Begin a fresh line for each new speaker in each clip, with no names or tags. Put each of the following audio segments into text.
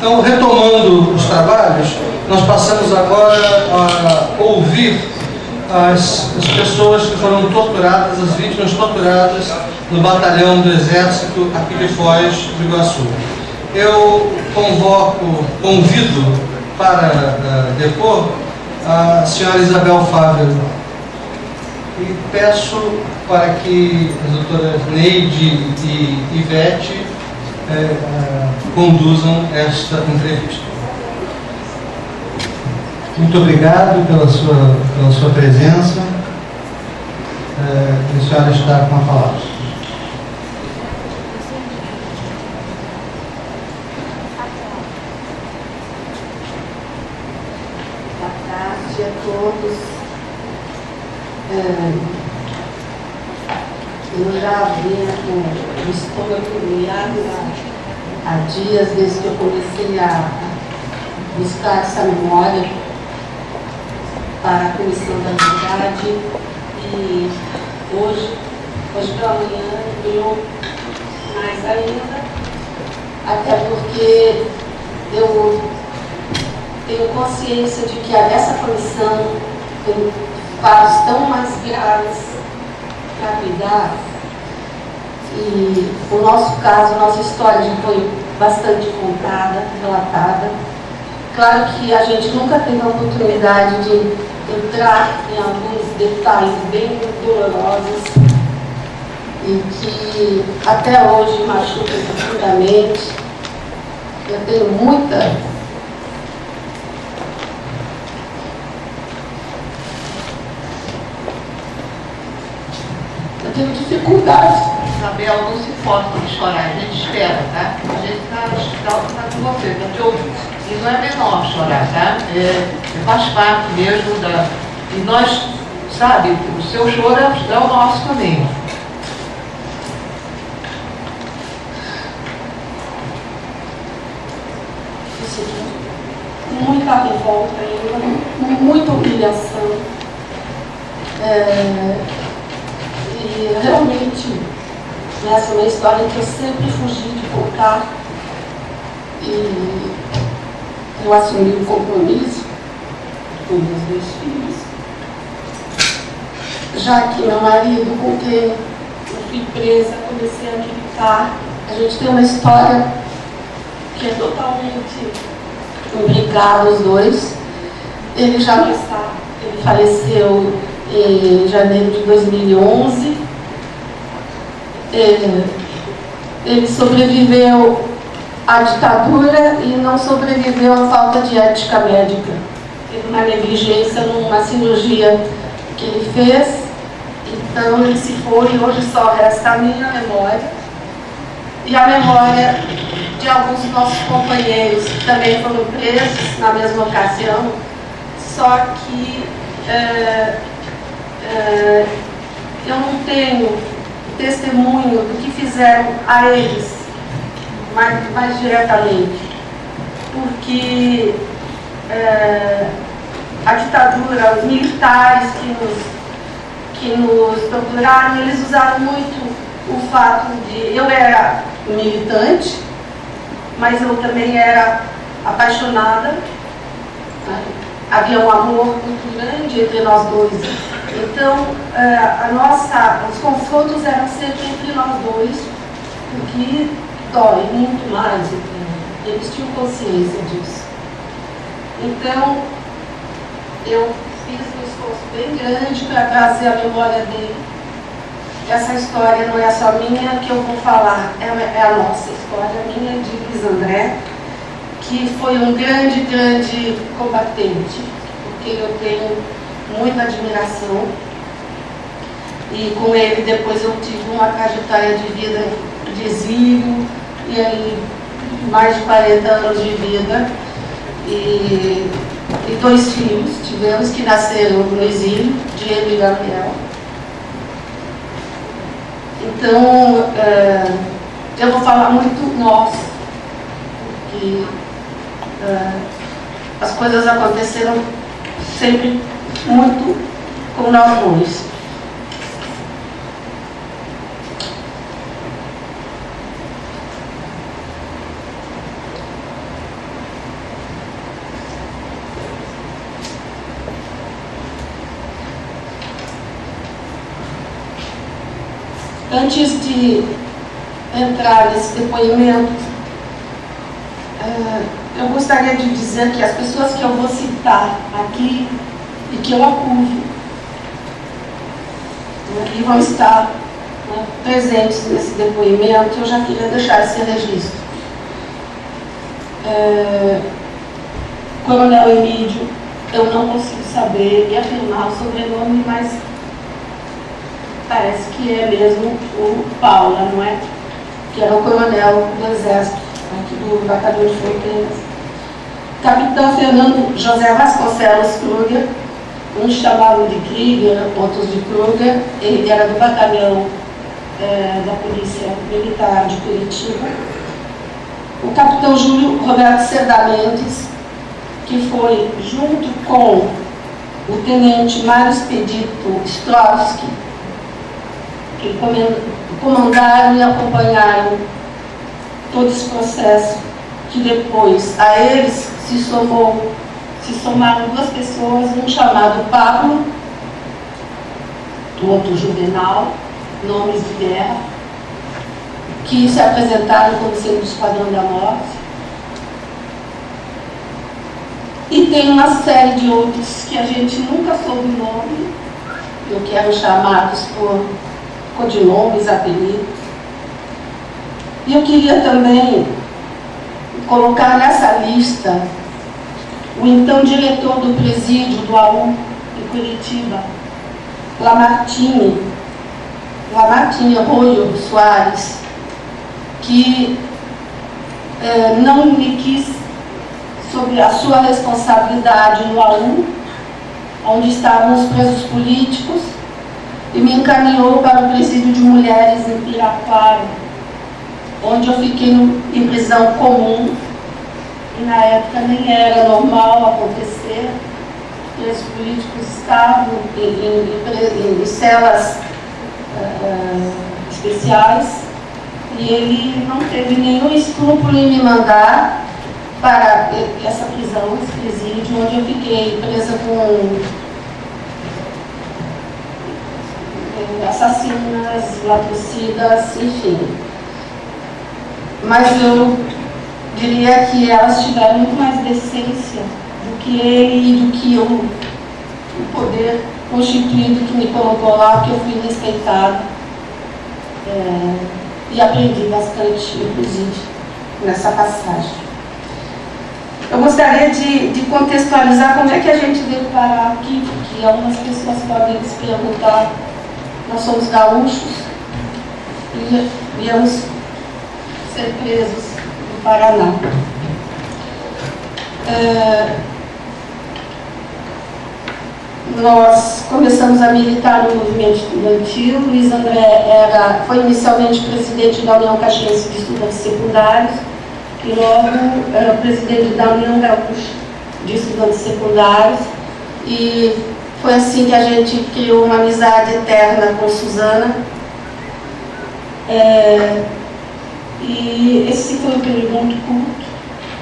Então, retomando os trabalhos, nós passamos agora a ouvir as pessoas que foram torturadas, as vítimas torturadas no batalhão do Exército aqui de Foz do Iguaçu. Eu convido para depor a senhora Isabel Fávero e peço para que as doutoras Neide e Ivete conduzam esta entrevista. Muito obrigado pela sua presença. A senhora está com a palavra.
Boa tarde a todos. Eu já vinha com o estômago molhado há dias, desde que eu comecei a buscar essa memória para a Comissão da Verdade, e hoje pela manhã ganhou mais ainda, até porque eu tenho consciência de que essa comissão tem fatos tão mais graves para cuidar, e o nosso caso, a nossa história já foi bastante contada, relatada. Claro que a gente nunca teve a oportunidade de entrar em alguns detalhes bem dolorosos e que até hoje machucam profundamente. Eu tenho dificuldade.
Isabel, não se importa de chorar, a gente espera, tá? A gente está com você, está te ouvindo. E não é menor chorar, tá? Faz parte mesmo da... E nós, sabe, o seu choro é o nosso também.
Muita revolta ainda, muita humilhação. E realmente, essa é uma história que eu sempre fugi de contar. E eu assumi o compromisso com meus 2 filhos, já que meu marido, com quem eu fui presa, comecei a militar. A gente tem uma história que é totalmente imbricada, os dois. Ele já não está, ele faleceu em janeiro de 2011. Ele sobreviveu à ditadura e não sobreviveu à falta de ética médica. Teve uma negligência numa cirurgia que ele fez, então ele se foi, e hoje só resta a minha memória e a memória de alguns dos nossos companheiros que também foram presos na mesma ocasião, só que eu não tenho testemunho do que fizeram a eles mais diretamente, porque a ditadura, os militares que nos torturaram, eles usaram muito o fato de... Eu era militante, mas eu também era apaixonada, né? Havia um amor muito grande entre nós dois. Então, os confrontos eram sempre entre nós dois, porque dói muito mais. Eles tinham consciência disso. Então, eu fiz um esforço bem grande para trazer a memória dele. Essa história não é só minha que eu vou falar, é a nossa história, minha, de Luiz André, que foi um grande combatente, porque eu tenho muita admiração. E com ele depois eu tive uma trajetória de vida de exílio, e aí mais de 40 anos de vida, e 2 filhos tivemos que nasceram no exílio, Diego e Gabriel. Então, eu vou falar muito nós, porque as coisas aconteceram sempre muito com nós dois. Antes de entrar nesse depoimento, eu gostaria de dizer que as pessoas que eu vou citar aqui e que eu acuso, que vão estar presentes nesse depoimento, eu já queria deixar esse registro. Coronel Emídio, eu não consigo saber e afirmar o sobrenome, mas parece que é mesmo o Paula, não é? Que era o coronel do Exército, aqui do Batalhão de Fronteiras. Capitão Fernando José Vasconcelos Kruger, uns chamavam de Krieger, outros de Kruger. Ele era do batalhão da Polícia Militar de Curitiba. O capitão Júlio Roberto Cerdá Mendes, que foi, junto com o tenente Mário Expedito Strovski, que comandaram e acompanharam todo esse processo, que depois a eles se somaram duas pessoas, um chamado Pablo, o outro Juvenal, nomes de guerra, que se apresentaram como sendo do Esquadrão da Morte. E tem uma série de outros que a gente nunca soube o nome, que eram chamados por codinomes, apelidos. E eu queria também colocar nessa lista o então diretor do presídio do AU de Curitiba, Lamartine Arroio Soares, que não me quis, sob a sua responsabilidade no AU, onde estavam os presos políticos, e me encaminhou para o presídio de mulheres em Piraquara, onde eu fiquei em prisão comum, e na época nem era normal acontecer. Os presos políticos estavam em celas especiais, e ele não teve nenhum escrúpulo em me mandar para essa prisão, esse presídio, onde eu fiquei presa com assassinas, latricidas, enfim. Mas eu diria que elas tiveram muito mais decência do que ele e do que o poder constituído que me colocou lá, que eu fui respeitada e aprendi bastante, inclusive, nessa passagem. Eu gostaria de contextualizar como é que a gente veio parar aqui, porque algumas pessoas podem se perguntar. Nós somos gaúchos e viemos ser presos no Paraná. Nós começamos a militar no movimento estudantil. Luiz André foi inicialmente presidente da União Caxiense de Estudantes Secundários e logo era presidente da União Gaúcha de Estudantes Secundários, e foi assim que a gente criou uma amizade eterna com Suzana. E esse foi um período muito curto,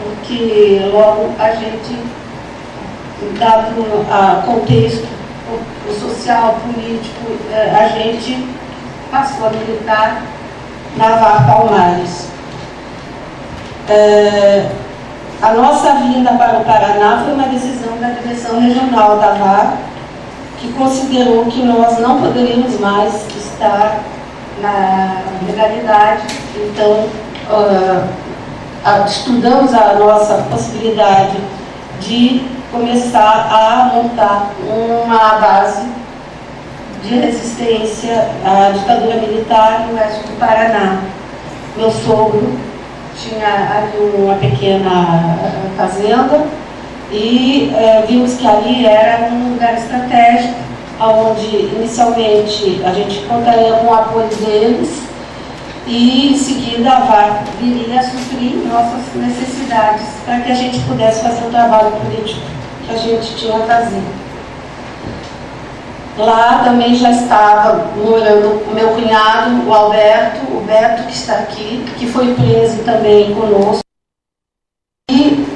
porque logo a gente, dado o contexto o social, político, a gente passou a militar na VAR Palmares. A nossa vinda para o Paraná foi uma decisão da direção regional da VAR, que considerou que nós não poderíamos mais estar na legalidade. Então, estudamos a nossa possibilidade de começar a montar uma base de resistência à ditadura militar no oeste do Paraná. Meu sogro tinha ali uma pequena fazenda e vimos que ali era um lugar estratégico, onde inicialmente a gente contaria com o apoio deles e em seguida a VAR viria a suprir nossas necessidades para que a gente pudesse fazer o trabalho político que a gente tinha a fazer. Lá também já estava morando o meu cunhado, o Alberto, o Beto, que está aqui, que foi preso também conosco. E,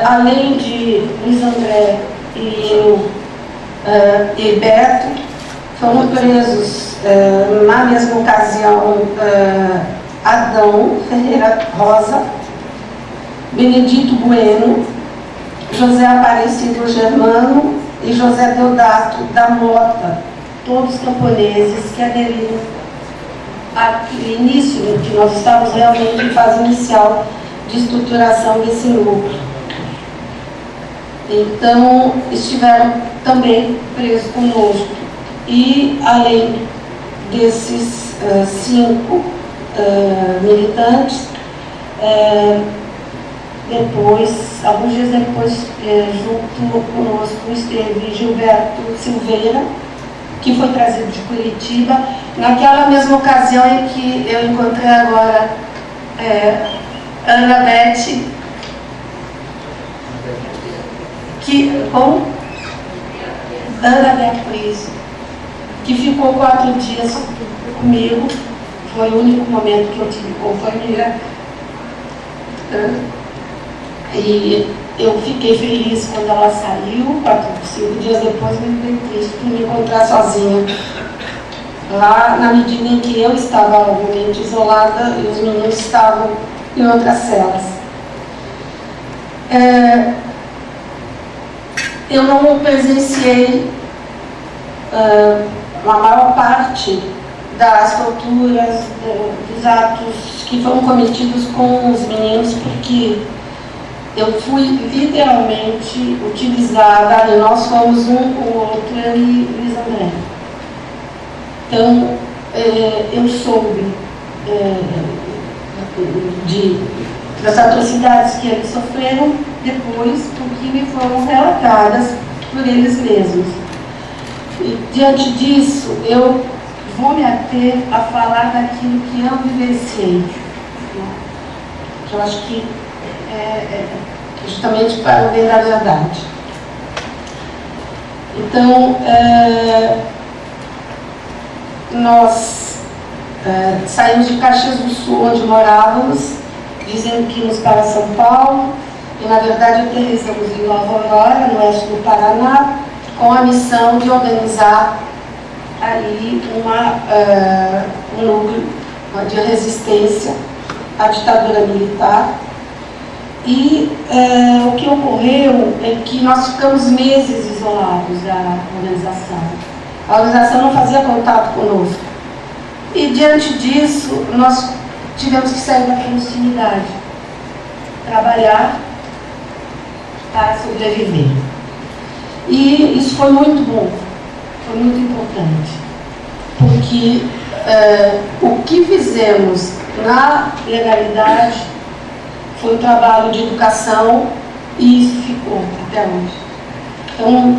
além de Luiz André e eu e Beto, foram presos na mesma ocasião, Adão Ferreira Rosa, Benedito Bueno, José Aparecido Germano e José Deodato da Mota, todos camponeses que aderiram àquele início, que nós estávamos realmente em fase inicial de estruturação desse núcleo. Então, estiveram também presos conosco. E, além desses 5 militantes, depois, alguns dias depois, junto conosco esteve Gilberto Silveira, que foi trazido de Curitiba, naquela mesma ocasião em que eu encontrei agora Ana Beth, Ana Beth, isso, que ficou 4 dias comigo. Foi o único momento que eu tive companhia. E eu fiquei feliz quando ela saiu. 5 dias depois me fiquei triste por me encontrar sozinha lá, na medida em que eu estava obviamente isolada e os meninos estavam em outras celas. Eu não presenciei a maior parte das torturas, dos atos que foram cometidos com os meninos, porque eu fui literalmente utilizada, e nós fomos um com o outro, eu e Luiz André. Então, eu soube das atrocidades que eles sofreram depois, porque me foram relatadas por eles mesmos. E, diante disso, eu vou me ater a falar daquilo que eu vivenciei, que eu acho que justamente para o bem da verdade. Então, nós saímos de Caxias do Sul, onde morávamos, dizendo que íamos para São Paulo, e na verdade aterrissamos em Nova Aurora, no oeste do Paraná, com a missão de organizar ali um núcleo de resistência à ditadura militar. E o que ocorreu é que nós ficamos meses isolados da organização. A organização não fazia contato conosco. E, diante disso, nós tivemos que sair da clandestinidade, trabalhar para sobreviver. E isso foi muito bom, foi muito importante, porque o que fizemos na legalidade foi um trabalho de educação, e isso ficou até hoje. Então,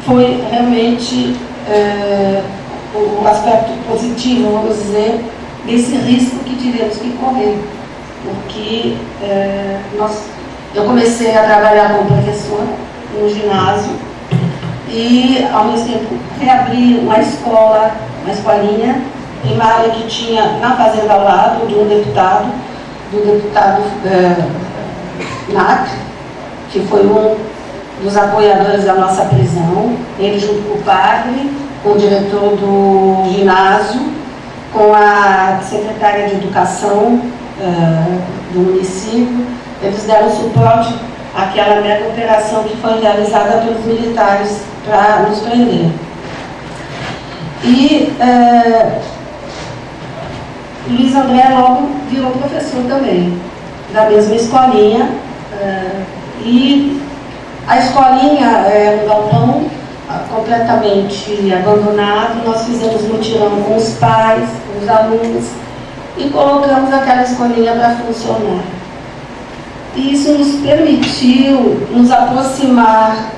foi realmente o aspecto positivo, vamos dizer, desse risco que tivemos que correr, porque eu comecei a trabalhar como professora no ginásio e, ao mesmo tempo, reabri uma escolinha primária que tinha na fazenda ao lado do deputado Nac, que foi um dos apoiadores da nossa prisão, ele junto com o padre, com o diretor do ginásio, com a secretária de educação do município. Eles deram suporte àquela mega operação que foi realizada pelos militares para nos prender. E Luiz André logo virou professor também, da mesma escolinha. E a escolinha no galpão, completamente abandonado, nós fizemos mutirão com os pais, com os alunos, e colocamos aquela escolinha para funcionar. E isso nos permitiu nos aproximar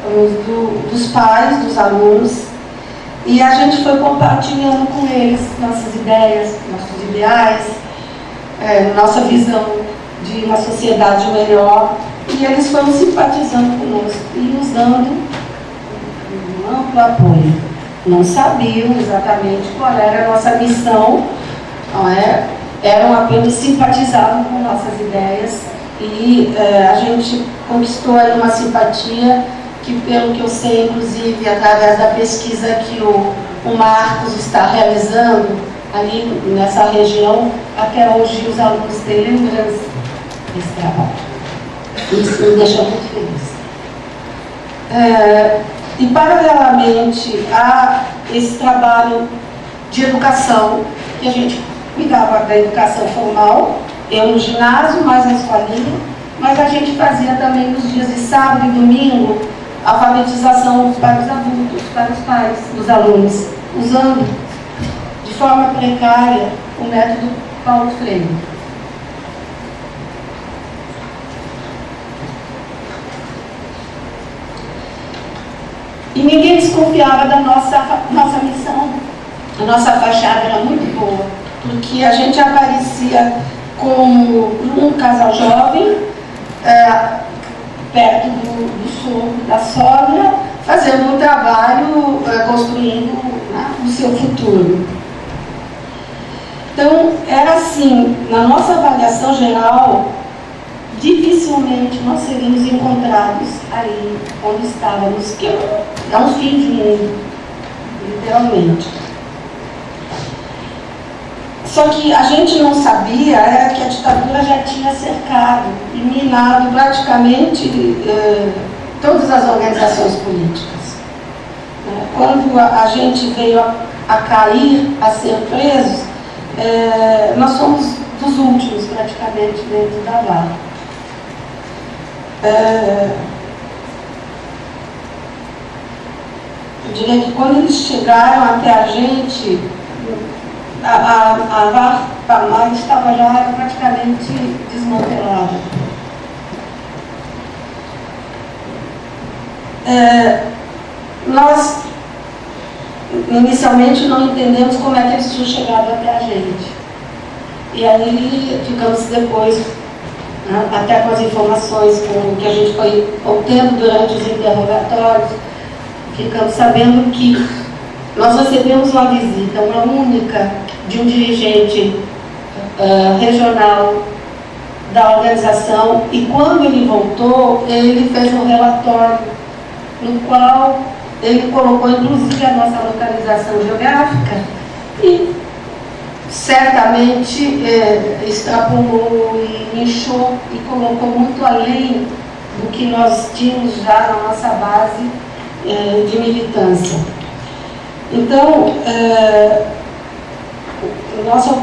dos pais, dos alunos, e a gente foi compartilhando com eles nossas ideias, nossos ideais, nossa visão de uma sociedade melhor, e eles foram simpatizando conosco e nos dando um amplo apoio. Não sabiam exatamente qual era a nossa missão, não é? Eram apenas simpatizavam com nossas ideias, e a gente conquistou aí uma simpatia que, pelo que eu sei, inclusive através da pesquisa que o o Marcos está realizando ali nessa região. Até hoje os alunos têm lembrança desse trabalho. Isso me deixa muito feliz. E paralelamente a esse trabalho de educação, que a gente cuidava da educação formal, eu no ginásio, mais na escolinha, mas a gente fazia também nos dias de sábado e domingo alfabetização para os adultos, para os pais dos alunos, usando de forma precária o método Paulo Freire. E ninguém desconfiava da nossa missão. A nossa fachada era muito boa, porque a gente aparecia como um casal jovem, perto do sogro, da sogra, fazendo um trabalho, construindo, né, o seu futuro. Então, era assim, na nossa avaliação geral, dificilmente nós seríamos encontrados aí onde estávamos, que é um fim de mundo, literalmente. Só que a gente não sabia que a ditadura já tinha cercado e minado praticamente todas as organizações políticas. Quando a gente veio a cair, a ser presos, nós somos dos últimos praticamente dentro da vara. Eu diria que quando eles chegaram até a gente, a vara Palmar estava já praticamente desmantelada. Nós inicialmente não entendemos como é que eles tinham chegado até a gente. E aí ficamos depois, né, até com as informações que a gente foi obtendo durante os interrogatórios, ficamos sabendo que nós recebemos uma visita, uma única, de um dirigente regional da organização, e quando ele voltou, ele fez um relatório no qual ele colocou inclusive a nossa localização geográfica e certamente extrapolou e inchou e colocou muito além do que nós tínhamos já na nossa base de militância. Então, nossa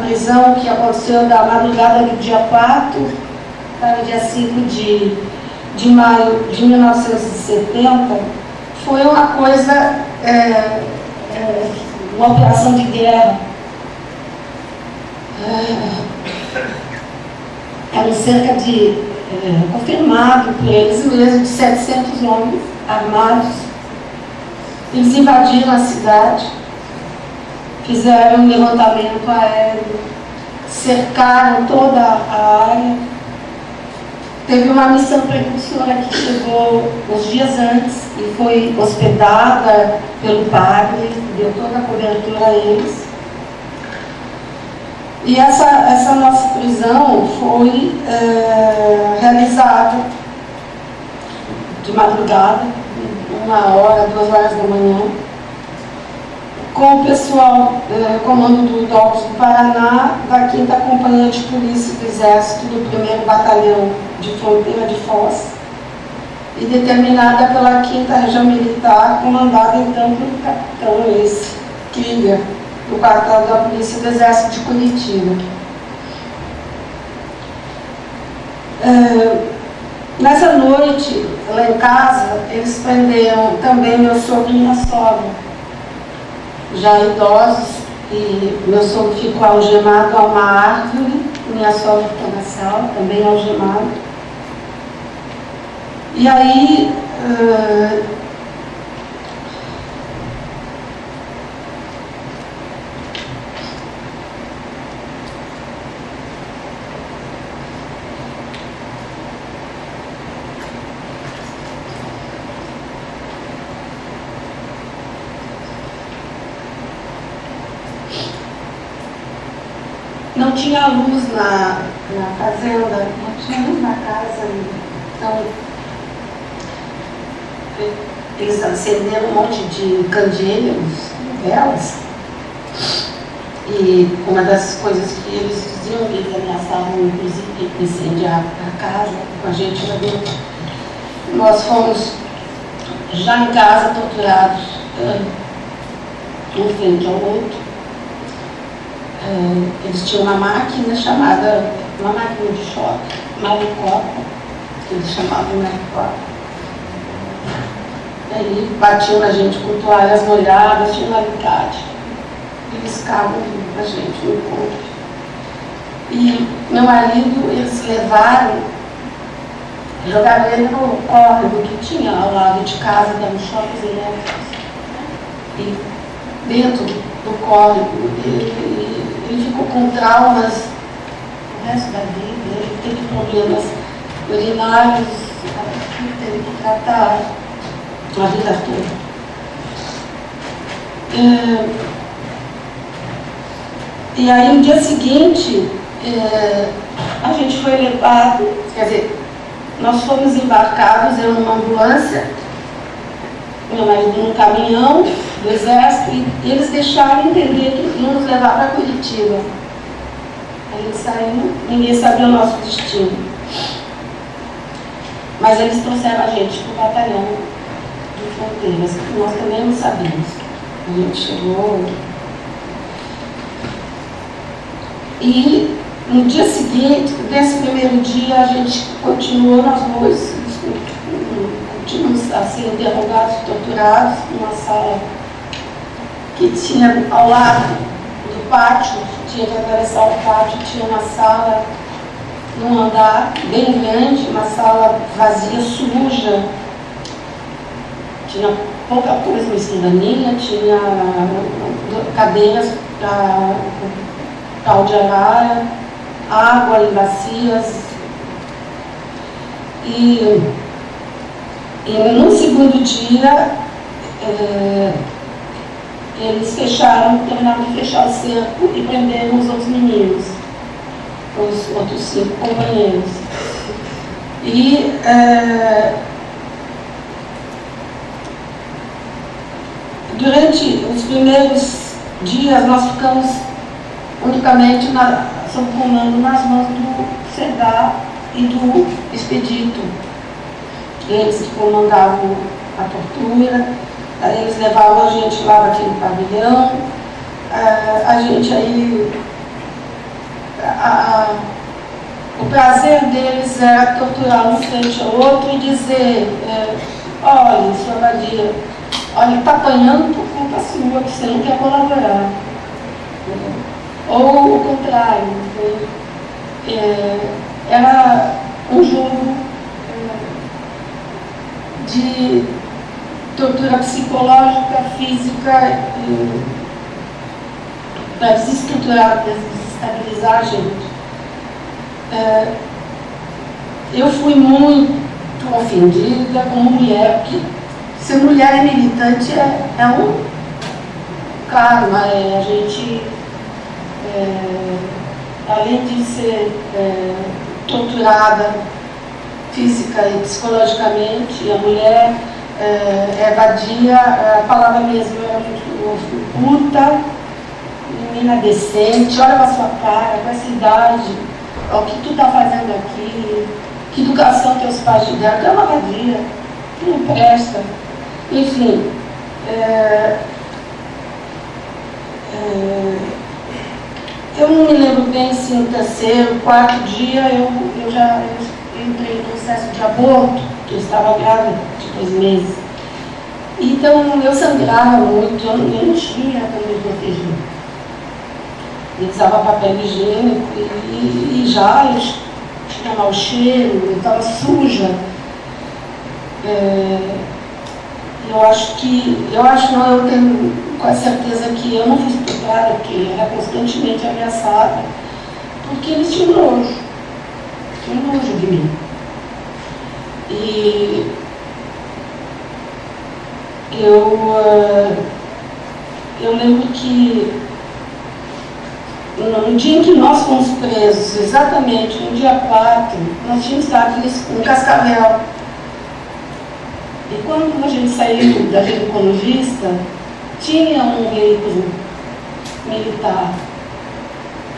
prisão, que aconteceu da madrugada do dia 4 para o dia 5 de maio de 1970, foi uma coisa, uma operação de guerra. Era cerca de, confirmado por eles mesmos, de 700 homens armados. Eles invadiram a cidade, fizeram um levantamento aéreo, cercaram toda a área. Teve uma missão precursora que chegou uns dias antes e foi hospedada pelo padre, deu toda a cobertura a eles. E essa nossa prisão foi realizada de madrugada, 1 hora, 2 horas da manhã, com o pessoal, comando do DOPS do Paraná, da 5ª Companhia de Polícia do Exército, do 1º Batalhão de Fronteira de Foz, e determinada pela 5ª Região Militar, comandada então pelo capitão Luiz Krieger, do quartel da Polícia do Exército de Curitiba. Nessa noite, lá em casa, eles prenderam também meu sogro e minha sogra, já idosos, e meu sogro ficou algemado a uma árvore, minha sogra ficou na sala, também algemado. E aí, não tinha luz na fazenda, não tinha luz na casa ainda. Então, eles acenderam um monte de candeeiros, velas, e uma das coisas que eles diziam, eles ameaçavam inclusive incendiar a casa com a gente lá dentro. Nós fomos já em casa torturados, um frente ao outro. Eles tinham uma máquina chamada, uma máquina de choque, maricopa, que eles chamavam maricopa. Aí batiam na gente com toalhas molhadas, tinha um alicate. Eles ficavam a gente no corpo. E meu marido, eles levaram, jogaram ele no córrego que tinha ao lado de casa, dando choques elétricos. E dentro do córrego, ele ficou com traumas o resto da vida. Ele teve problemas urinários, teve que tratar a vida toda. E aí no dia seguinte a gente foi levado, quer dizer, nós fomos embarcados, eu numa ambulância, meu marido num caminhão do exército, e eles deixaram entender que iam nos levar para Curitiba. Aí eles saíram, ninguém sabia o nosso destino. Mas eles trouxeram a gente para o batalhão de fronteiras, que nós também não sabíamos. A gente chegou. E no dia seguinte, nesse primeiro dia, a gente continuou nas ruas, continuamos a ser interrogados, torturados, numa sala que tinha ao lado do pátio, tinha que atravessar o pátio, tinha uma sala num andar bem grande, uma sala vazia, suja, tinha pouca coisa na escrivaninha, tinha cadeiras para pau de arara, água em bacias. E no segundo dia, eles terminaram de fechar o cerco e prenderam os outros meninos, os outros 5 companheiros. E durante os primeiros dias nós ficamos unicamente sob comando nas mãos do SEDAR e do Expedito. Eles que comandavam a tortura, eles levavam a gente lá naquele pavilhão, a gente aí... o prazer deles era torturar um frente ao outro e dizer, olha, sua Badia, olha, está apanhando por culpa sua, que você não quer colaborar. Ou o contrário, era um jogo de tortura psicológica, física, para desestruturar, desestabilizar a gente. Eu fui muito ofendida como mulher, porque ser mulher e militante é um karma, a gente, além de ser torturada física e psicologicamente, a mulher é vadia, a palavra mesmo era muito puta, menina decente, olha pra sua cara, com essa idade, o que tu tá fazendo aqui, que educação teus pais te deram, tu é uma vadia, tu não presta. Enfim, eu não me lembro bem se no terceiro, quarto dia eu já entrei em processo de aborto, que eu estava grávida de 2 meses. Então eu sangrava muito, eu não tinha como me proteger. Eu usava papel higiênico e já eu tinha mau cheiro, eu estava suja. Eu tenho quase certeza que eu não fui estuprada, porque eu era constantemente ameaçada, porque eles tinham nojo de mim. E eu lembro que no dia em que nós fomos presos, exatamente no dia 4, nós tínhamos estado em Cascavel. E quando a gente saiu da ginecologista, tinha um veículo militar.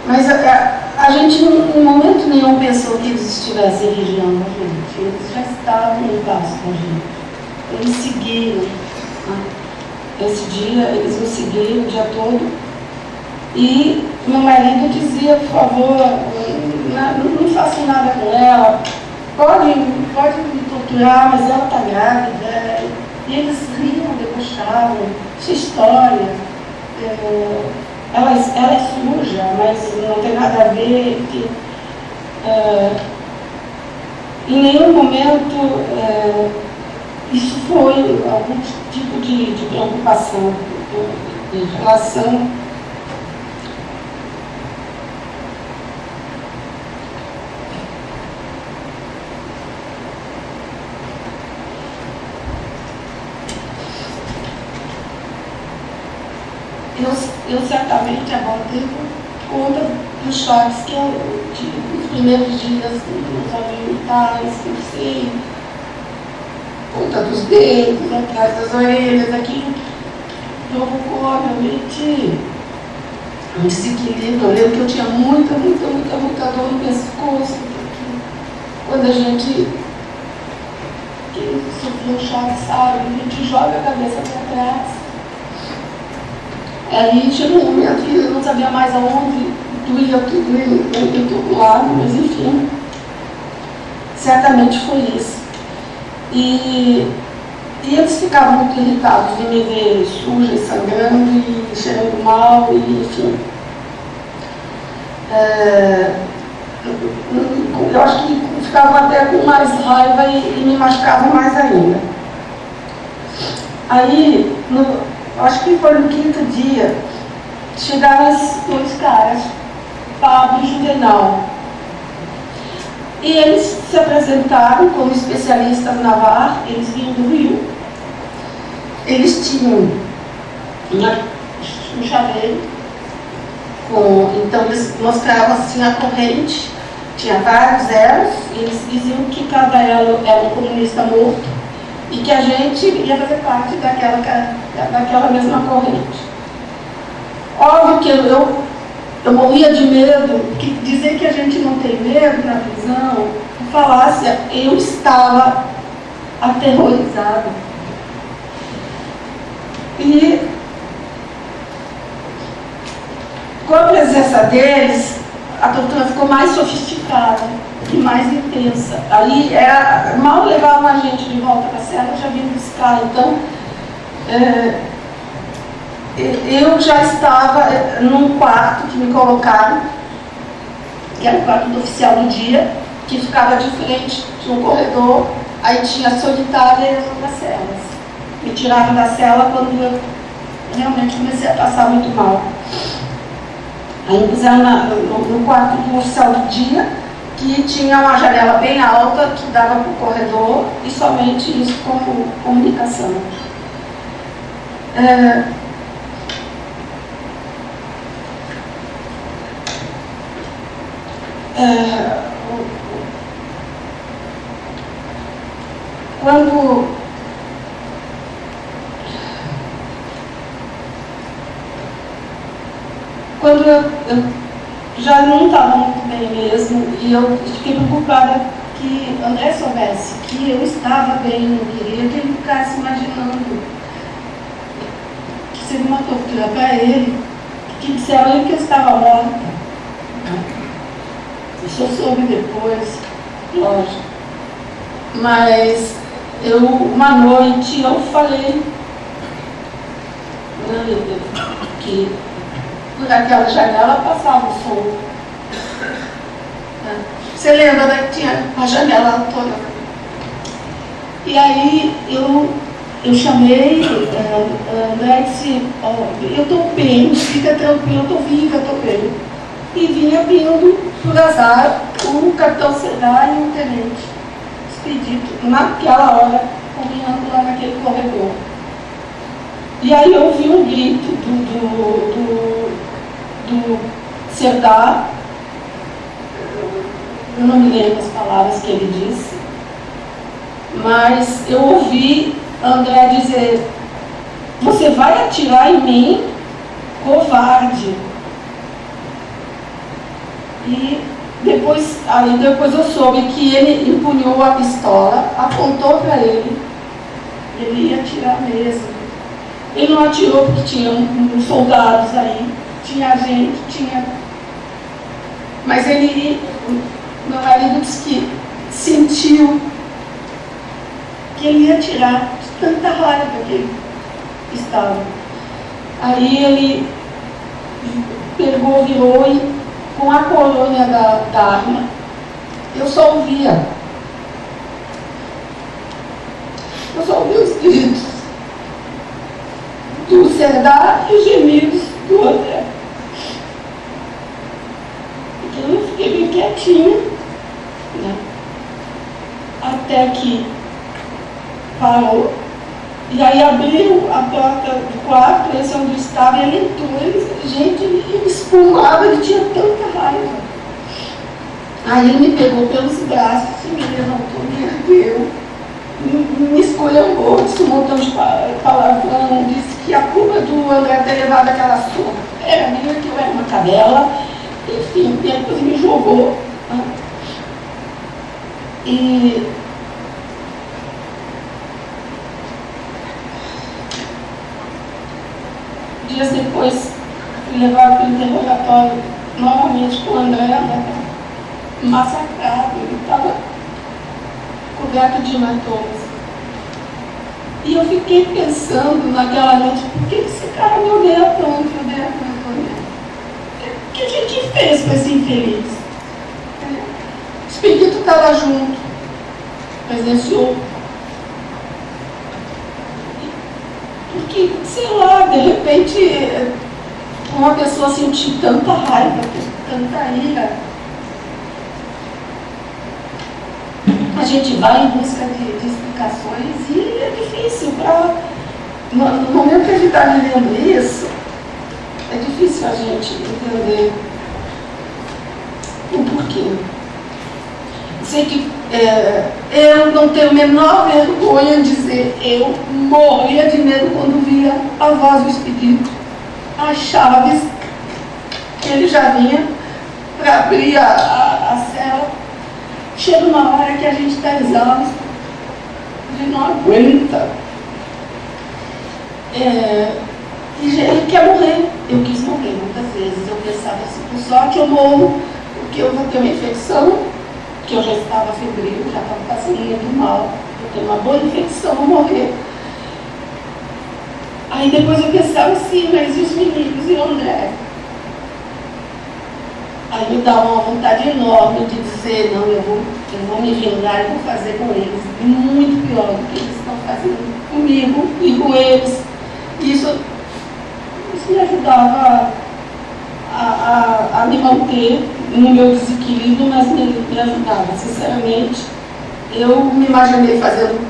Mas a gente, em momento nenhum, pensou que eles estivessem vigiando a gente. Eles já estavam no passo com a gente. Eles seguiram. Né? Esse dia, eles nos seguiram o dia todo. E meu marido dizia, por favor, não façam nada com ela. Pode me torturar, mas ela está grávida. E eles riam, debochavam. Essa história, ela é suja, mas não tem nada a ver. Que, em nenhum momento isso foi algum tipo de preocupação em relação eu certamente abortei por conta dos choques que eu tive nos primeiros dias nos aviões militares, não sei, ponta dos dedos, atrás das orelhas, aquilo provocou realmente um desequilíbrio. Eu lembro que eu tinha muita dor no pescoço, porque quando a gente sofreu um choque, sabe, a gente joga a cabeça para trás. Aí chegou um momento que eu não sabia mais aonde, doía tudo em todo lado, mas enfim, certamente foi isso. E eles ficavam muito irritados de me ver suja, sangrando e cheirando mal, e enfim. Eu acho que ficavam até com mais raiva e me machucavam mais ainda. Aí, acho que foi no 5º dia, chegaram esses 2 caras, Pablo e Juvenal. E eles se apresentaram como especialistas na VAR, eles vinham do Rio. Eles tinham um chaveiro, então eles mostravam assim a corrente, tinha vários elos, e eles diziam que cada elo era um comunista morto, e que a gente ia fazer parte daquela mesma corrente. Óbvio que eu morria de medo, que dizer que a gente não tem medo na prisão, falácia, eu estava aterrorizada. E com a presença deles, a tortura ficou mais sofisticada e mais intensa. Aí mal levavam a gente de volta para a cela, já vinham buscar. Então, eu já estava num quarto que me colocaram, que era o quarto do oficial do dia, que ficava de frente, tinha um corredor, aí tinha a solitária e as outras celas. Me tiraram da cela quando eu realmente comecei a passar muito mal. Aí me puseram no quarto do oficial do dia, que tinha uma janela bem alta, que dava para o corredor, e somente isso como comunicação. Quando eu já não estava muito bem mesmo, e eu fiquei preocupada que André soubesse que eu estava bem, não queria que ele ficasse imaginando que seria uma tortura para ele, que disseram a ele que eu estava morta. Isso eu soube depois, lógico. Mas uma noite eu falei que por aquela janela passava o som. Você lembra, né, que tinha a janela toda? E aí eu chamei, André disse, eu estou bem, fica tranquilo, eu estou viva, estou bem. E vinha vindo, por azar, o capitão Sedar e o tenente Expedito, naquela hora, caminhando lá naquele corredor. E aí eu ouvi um grito do Sedar, eu não me lembro as palavras que ele disse, mas eu ouvi André dizer: você vai atirar em mim, covarde. E depois eu soube que ele empunhou a pistola, apontou para ele, ele ia atirar mesmo. Ele não atirou porque tinha uns soldados aí, tinha gente, mas meu marido disse que sentiu que ele ia atirar de tanta raiva que ele estava. Aí ele pegou, virou e com a colônia da arma, eu só ouvia os gritos do Serdar e os gemidos do André. Então eu fiquei bem quietinha, né? Até que parou, e aí abriu a porta do quarto, esse onde eu estava, e ele entrou, ele espumava, ele tinha tanta raiva. Aí ele me pegou pelos braços, me levantou, me ergueu, me esculhambou, disse um montão de palavrão, disse que a culpa do André ter levado aquela surra era minha, que eu era uma cadela, enfim, depois me jogou. Né? E dias depois fui levado para o interrogatório novamente com o André, né? Massacrado, ele estava coberto de hematomas. E eu fiquei pensando naquela noite: por que esse cara me odeia tanto, odeia tanto, odeia? O que a gente fez com esse infeliz? O Expedito estava junto, presenciou. Porque, sei lá, de repente, uma pessoa sentir tanta raiva, tanta ira, a gente vai em busca de explicações e é difícil. No momento que a gente está vivendo isso, é difícil a gente entender o porquê. Sei que eu não tenho a menor vergonha em dizer, eu morria de medo quando via a voz do Expedito, as chaves que ele já vinha para abrir a cela. Chega uma hora que a gente está exausto, a gente não aguenta. E ele quer morrer. Eu quis morrer muitas vezes. Eu pensava assim: por sorte eu morro, porque eu vou ter uma infecção, que eu já estava febril, já estava passando muito mal. Eu tenho uma boa infecção, vou morrer. Aí depois eu pensava assim: mas e os meninos e o André? Aí me dá uma vontade enorme de dizer: não, eu vou me vingar e vou fazer com eles muito pior do que eles estão fazendo comigo e com eles. Isso me ajudava a me manter no meu desequilíbrio, mas me ajudava. Sinceramente, eu me imaginei fazendo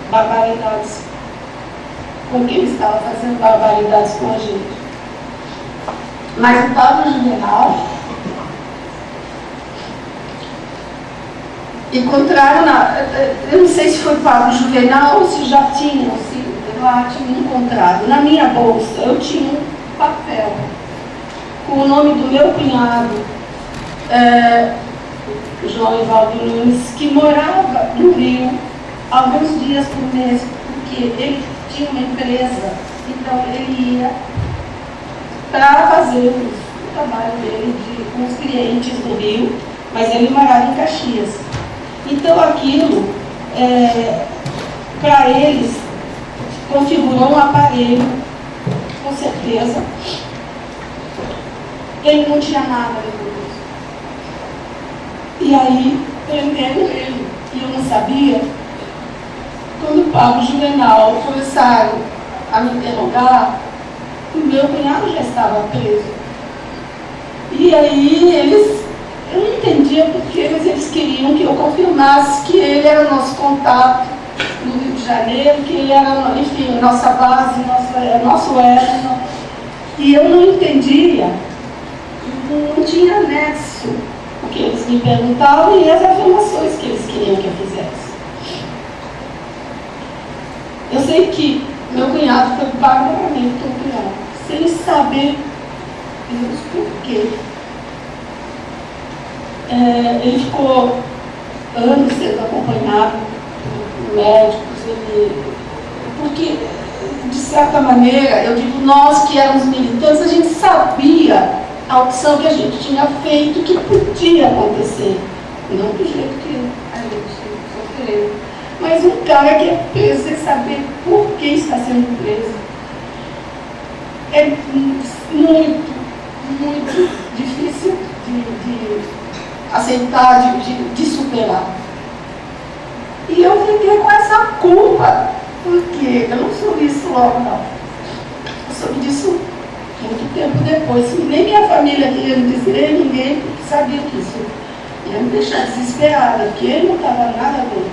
barbaridades com quem estava fazendo barbaridades com a gente. Mas o Pablo Juvenal encontraram, eu não sei se foi Pablo Juvenal ou se já tinham, se lá tinham encontrado. Na minha bolsa eu tinha um papel com o nome do meu cunhado, João Evaldo Nunes, que morava no Rio alguns dias por mês, porque ele tinha uma empresa, então ele ia para fazer o trabalho dele com os clientes do Rio, mas ele morava em Caxias. Então aquilo, para eles, configurou um aparelho, com certeza. Ele não tinha nada depois disso. E aí, prenderam ele, e eu não sabia. Quando o Pablo Juvenal começaram a me interrogar, o meu cunhado já estava preso. E aí eu não entendia porquê, mas eles queriam que eu confirmasse que ele era o nosso contato no Rio de Janeiro, que ele era, enfim, nossa base, nosso elo. E eu não entendia, não tinha nexo o que eles me perguntavam e as afirmações que eles queriam que eu fizesse. sei que meu cunhado foi barbaramente torturado, sem saber Deus por quê. Ele ficou anos sendo acompanhado por médicos, porque, de certa maneira, eu digo, nós que éramos militantes, a gente sabia a opção que a gente tinha feito que podia acontecer. Não do jeito que a gente sofreu. Mas um cara que é preso sem saber por que está sendo preso é muito, muito difícil de aceitar, de superar. E eu fiquei com essa culpa, porque eu não soube isso logo, não. Eu soube disso muito tempo depois. Nem minha família queria me dizer, ninguém sabia disso. Ia me deixar desesperada, porque ele não estava nada bem.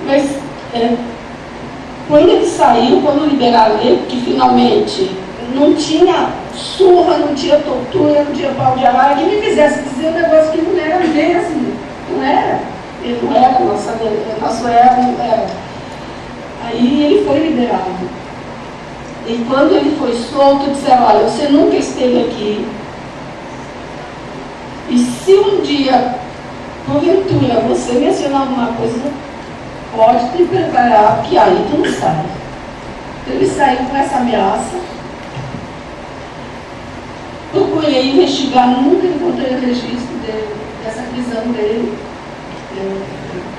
Mas quando ele saiu, quando liberaram ele, que finalmente não tinha surra, não tinha tortura, não tinha pau de arara, que me fizesse dizer um negócio que não era mesmo. Não era. Ele não era, nosso era, não era. Aí ele foi liberado. E quando ele foi solto, disseram, olha, você nunca esteve aqui. E se um dia, porventura, você mencionar alguma coisa, pode te preparar, que aí tu não sai. Então ele saiu com essa ameaça. Procurei investigar, nunca encontrei o registro dessa prisão dele.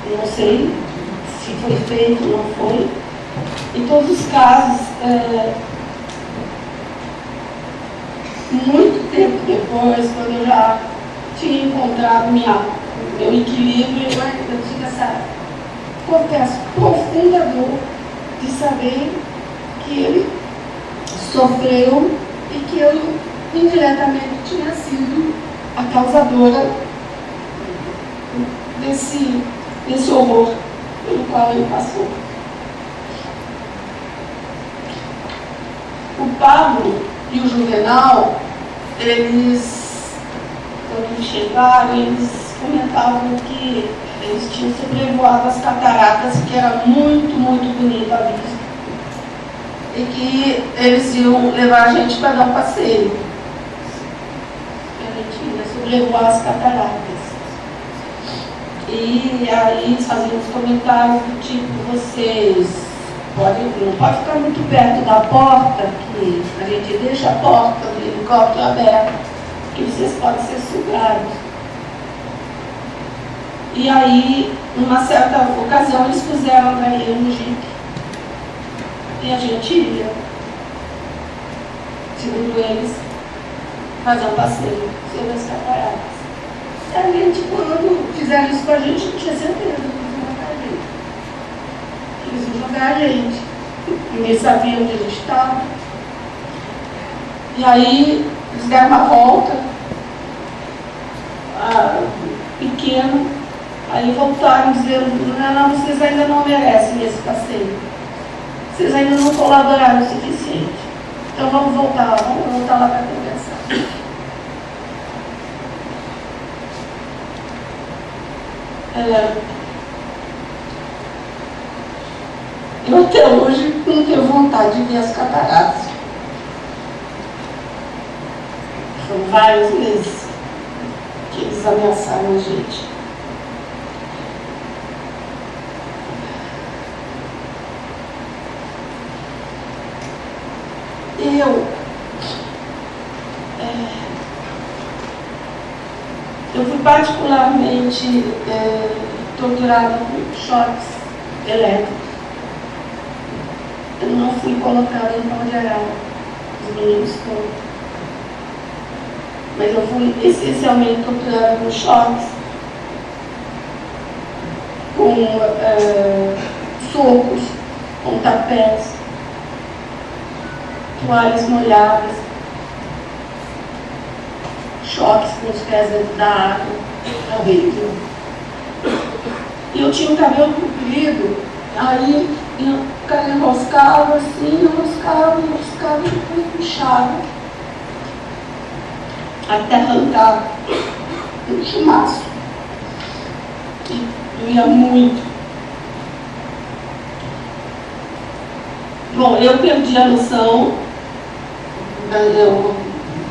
Eu não sei se foi feito ou não foi. Em todos os casos, muito tempo depois, quando eu já tinha encontrado meu equilíbrio, eu tive essa, confesso, profunda dor de saber que ele sofreu e que eu indiretamente tinha sido a causadora desse horror pelo qual ele passou. O Pablo e o Juvenal, eles, quando eles chegaram, eles comentavam que eles tinham sobrevoado as cataratas, que era muito, muito bonita a vista. E que eles iam levar a gente para dar um passeio. A gente ia sobrevoar as cataratas. E aí eles faziam uns comentários do tipo, vocês não pode ficar muito perto da porta, que a gente deixa a porta do helicóptero aberta, que vocês podem ser sugados. E aí, numa certa ocasião, eles puseram a Maria no jipe. E a gente ia, segundo eles, fazer um passeio sobre as cataratas. E a gente, quando fizeram isso com a gente, não tinha certeza que eles iam jogar a gente. Ninguém sabia onde a gente estava. E aí, eles deram uma volta, pequena, aí voltaram dizendo, não, vocês ainda não merecem esse passeio. Vocês ainda não colaboraram o suficiente. Então vamos voltar lá para conversar. Eu até hoje não tenho vontade de ver as cataratas. Foram várias vezes que eles ameaçaram a gente. Eu fui particularmente torturada por choques elétricos. Eu não fui colocada em pau de arara, os meninos foram. Mas eu fui essencialmente torturada por choques, com socos, pontapés, toalhas molhadas, choques com os pés dentro da água, horrível. E eu tinha um cabelo comprido, aí o cara enroscava assim, enroscava, e depois puxava até arrancar um chumaço. E doía muito. Bom, eu perdi a noção, eu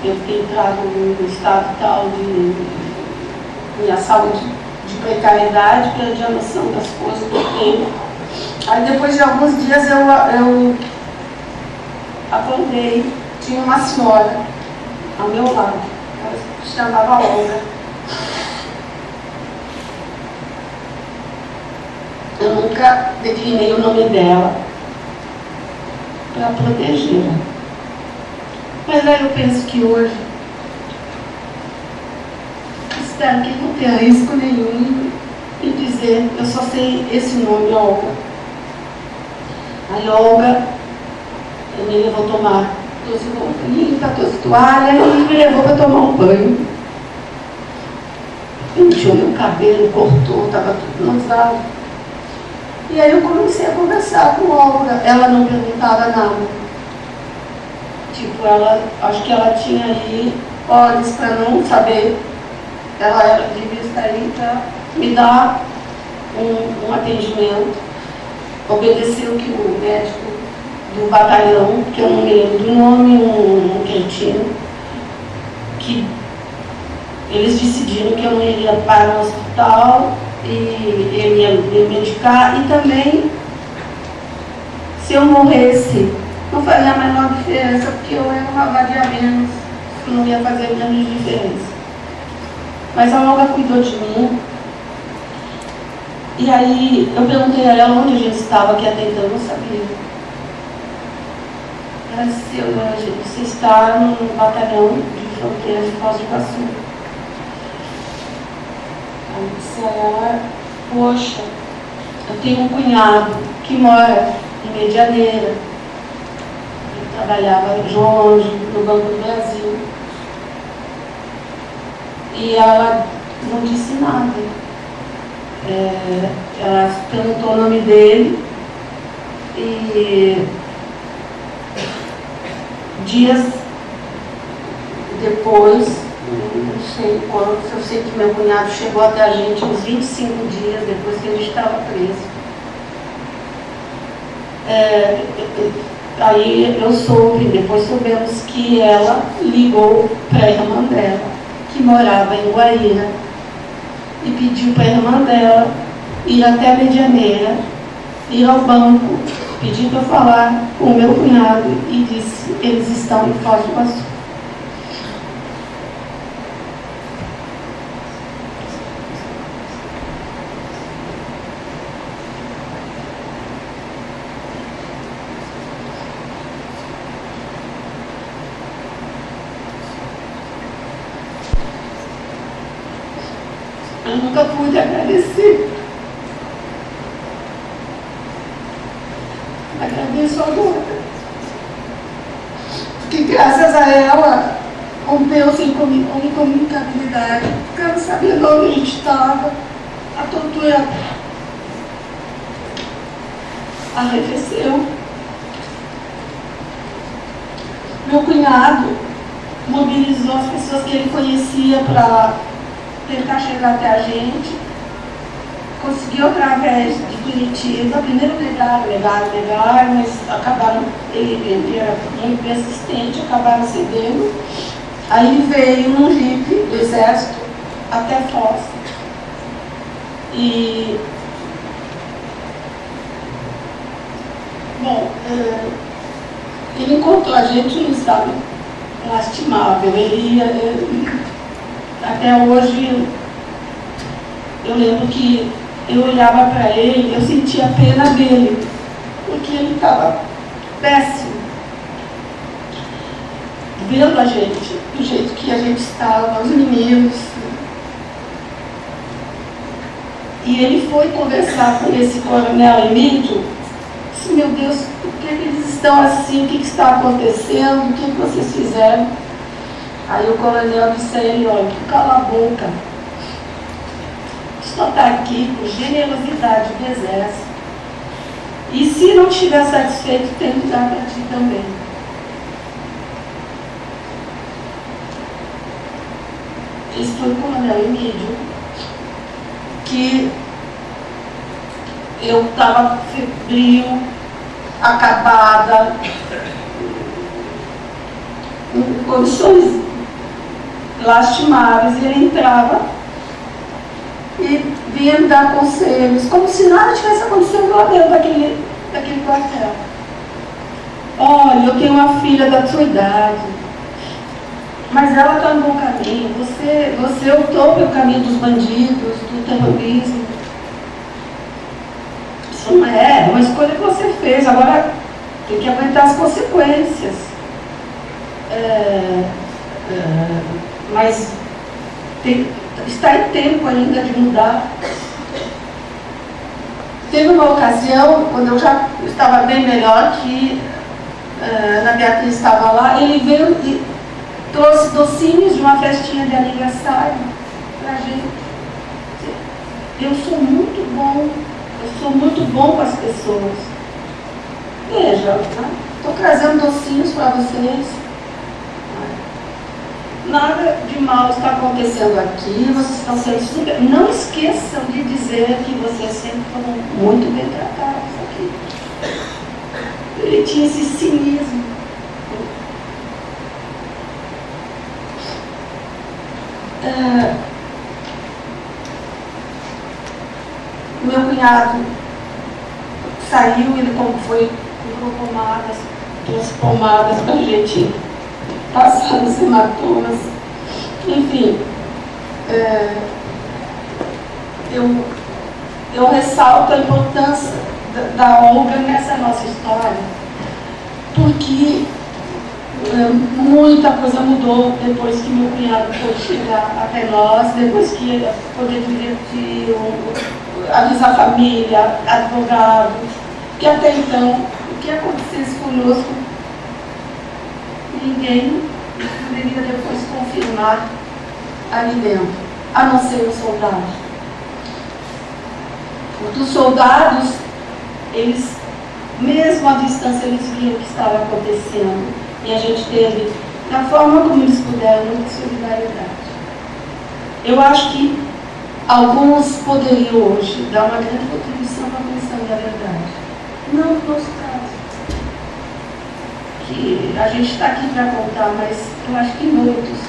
fiquei entrado no estado tal de minha saúde de precariedade, perdi a noção das coisas que eu tenho. Aí depois de alguns dias eu acordei, tinha uma senhora ao meu lado, ela se chamava Olga. Eu nunca declinei o nome dela para protegê-la. Mas aí eu penso que hoje, espero que não tenha risco nenhum em dizer, eu só sei esse nome, Olga. Aí Olga me levou a tomar 12 roupas limpas, 12 toalhas e me levou para tomar um banho. Penteou meu cabelo, cortou, estava tudo lançado. E aí eu comecei a conversar com Olga. Ela não perguntava nada. Tipo, acho que ela tinha aí olhos para não saber. Ela devia estar aí para me dar um atendimento. Obedeceu o que o médico do batalhão, que eu não me lembro do nome, um cretino, que eles decidiram que eu não iria para o hospital e ele ia me medicar, e também se eu morresse não fazia a menor diferença, porque eu era uma vadia menos, não ia fazer menos diferença. Mas a Olga cuidou de mim. E aí eu perguntei a ela onde a gente estava, que até então eu não sabia. Ela disse, você está no batalhão de fronteira de Foz do Iguaçu. Eu disse a ela, poxa, eu tenho um cunhado que mora em Medianeira. Ele trabalhava longe, no Banco do Brasil. E ela não disse nada. Ela perguntou o nome dele e dias depois, não sei quanto, eu sei que meu cunhado chegou até a gente uns 25 dias depois que ele estava preso. Aí eu soube, depois soubemos que ela ligou para a irmã dela, que morava em Guaíra, e pediu para a irmã dela ir até a Medianeira, ir ao banco, pedir para falar com o meu cunhado e disse, eles estão em Foz do Iguaçu. Eu nunca pude agradecer. Agradeço agora. Porque graças a ela rompeu-se a incomunicabilidade. Porque ela sabia de onde a gente estava. A tortura arrefeceu. Meu cunhado mobilizou as pessoas que ele conhecia para tentar chegar até a gente. Conseguiu através de Curitiba, primeiro negaram, mas acabaram, ele era muito persistente, acabaram cedendo. Aí ele veio num jipe do exército até Foz. E bom, ele encontrou a gente num estado lastimável. Até hoje, eu lembro que eu olhava para ele, eu sentia a pena dele, porque ele estava péssimo. Vendo a gente, do jeito que a gente estava, os meninos. E ele foi conversar com esse coronel Emílio, disse, meu Deus, por que eles estão assim? O que está acontecendo? O que vocês fizeram? Aí o coronel disse a ele, olha, cala a boca. Só está aqui por generosidade do exército. E se não estiver satisfeito, tem lugar para ti também. Esse foi o coronel Emílio, que eu estava febril, acabada, em condições lastimáveis, e ele entrava e vinha me dar conselhos, como se nada tivesse acontecendo lá dentro daquele quartel. Olha, eu tenho uma filha da sua idade, mas ela está no bom caminho, você optou pelo caminho dos bandidos, do terrorismo. Isso não é uma escolha que você fez, agora tem que aguentar as consequências. Mas está em tempo ainda de mudar. Teve uma ocasião, quando eu já estava bem melhor, que a Beatriz estava lá, ele veio e trouxe docinhos de uma festinha de aniversário para a gente. Eu sou muito bom com as pessoas. Veja, estou trazendo docinhos para vocês. Nada de mal está acontecendo aqui, vocês estão sendo super... Não esqueçam de dizer que vocês sempre foram muito bem tratados aqui. Ele tinha esse cinismo. Meu cunhado saiu, ele foi, comprou pomadas, trouxe pomadas para a gente passar nos hematomas. Enfim, eu ressalto a importância da Olga nessa nossa história, porque muita coisa mudou depois que meu cunhado foi chegar até nós, depois que poder divertir, avisar a família, advogados, que até então, o que acontecesse conosco, ninguém poderia depois confirmar ali dentro, a não ser os soldados. Porque os soldados, eles, mesmo à distância, eles viam o que estava acontecendo. E a gente teve, da forma como eles puderam, muita solidariedade. Eu acho que alguns poderiam hoje dar uma grande contribuição para a Comissão da Verdade. Não no nosso caso. Que a gente está aqui para contar, mas eu acho que muitos.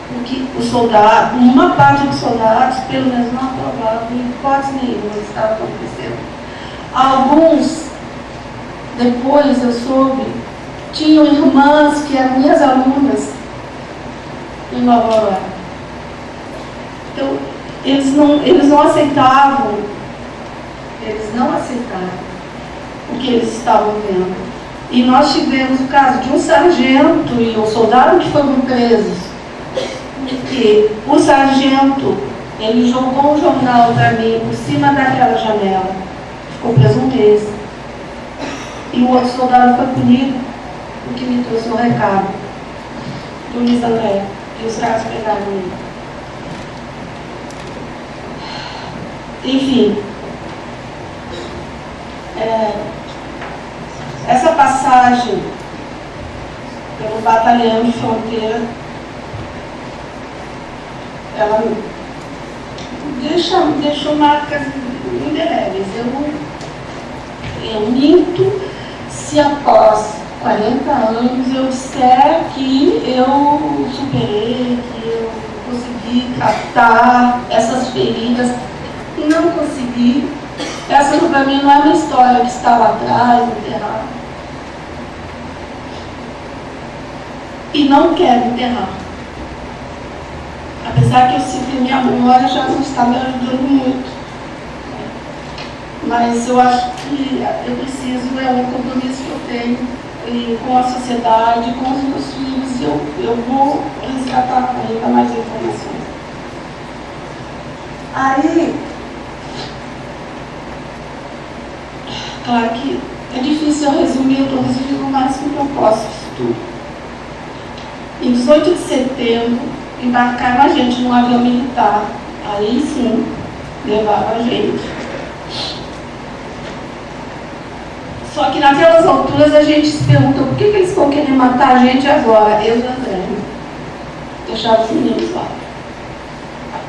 Porque os soldados, uma parte dos soldados, pelo menos não aprovavam, em hipótese nenhuma, o que estava acontecendo. Alguns, depois eu soube, tinham irmãs que eram minhas alunas em Nova Aurora. Então, eles não aceitavam o que eles estavam vendo. E nós tivemos o caso de um sargento e um soldado que foram presos. Porque o sargento, ele jogou um jornal para mim por cima daquela janela. Ficou preso um mês. E o outro soldado foi punido porque me trouxe um recado do Luiz André. E os caras pegaram ele. Enfim. Essa passagem pelo batalhão de fronteira, ela deixou marcas indeléveis. Eu minto se após 40 anos eu disser que eu superei, que eu consegui tratar essas feridas. Não consegui. Essa para mim não é uma história que está lá atrás, enterrada. E não quero enterrar. Apesar que eu sinto que minha memória já não está me ajudando muito. Mas eu acho que eu preciso, é um compromisso que eu tenho com a sociedade, com os meus filhos, e eu vou resgatar ainda mais informações. Aí, claro que é difícil eu resumir, eu estou resumindo o máximo que eu posso isso tudo. Em 18 de setembro, embarcaram a gente num avião militar. Aí sim, levava a gente. Só que naquelas alturas a gente se pergunta por que eles vão querer matar a gente agora? Eu e o André. Deixava os meninos lá.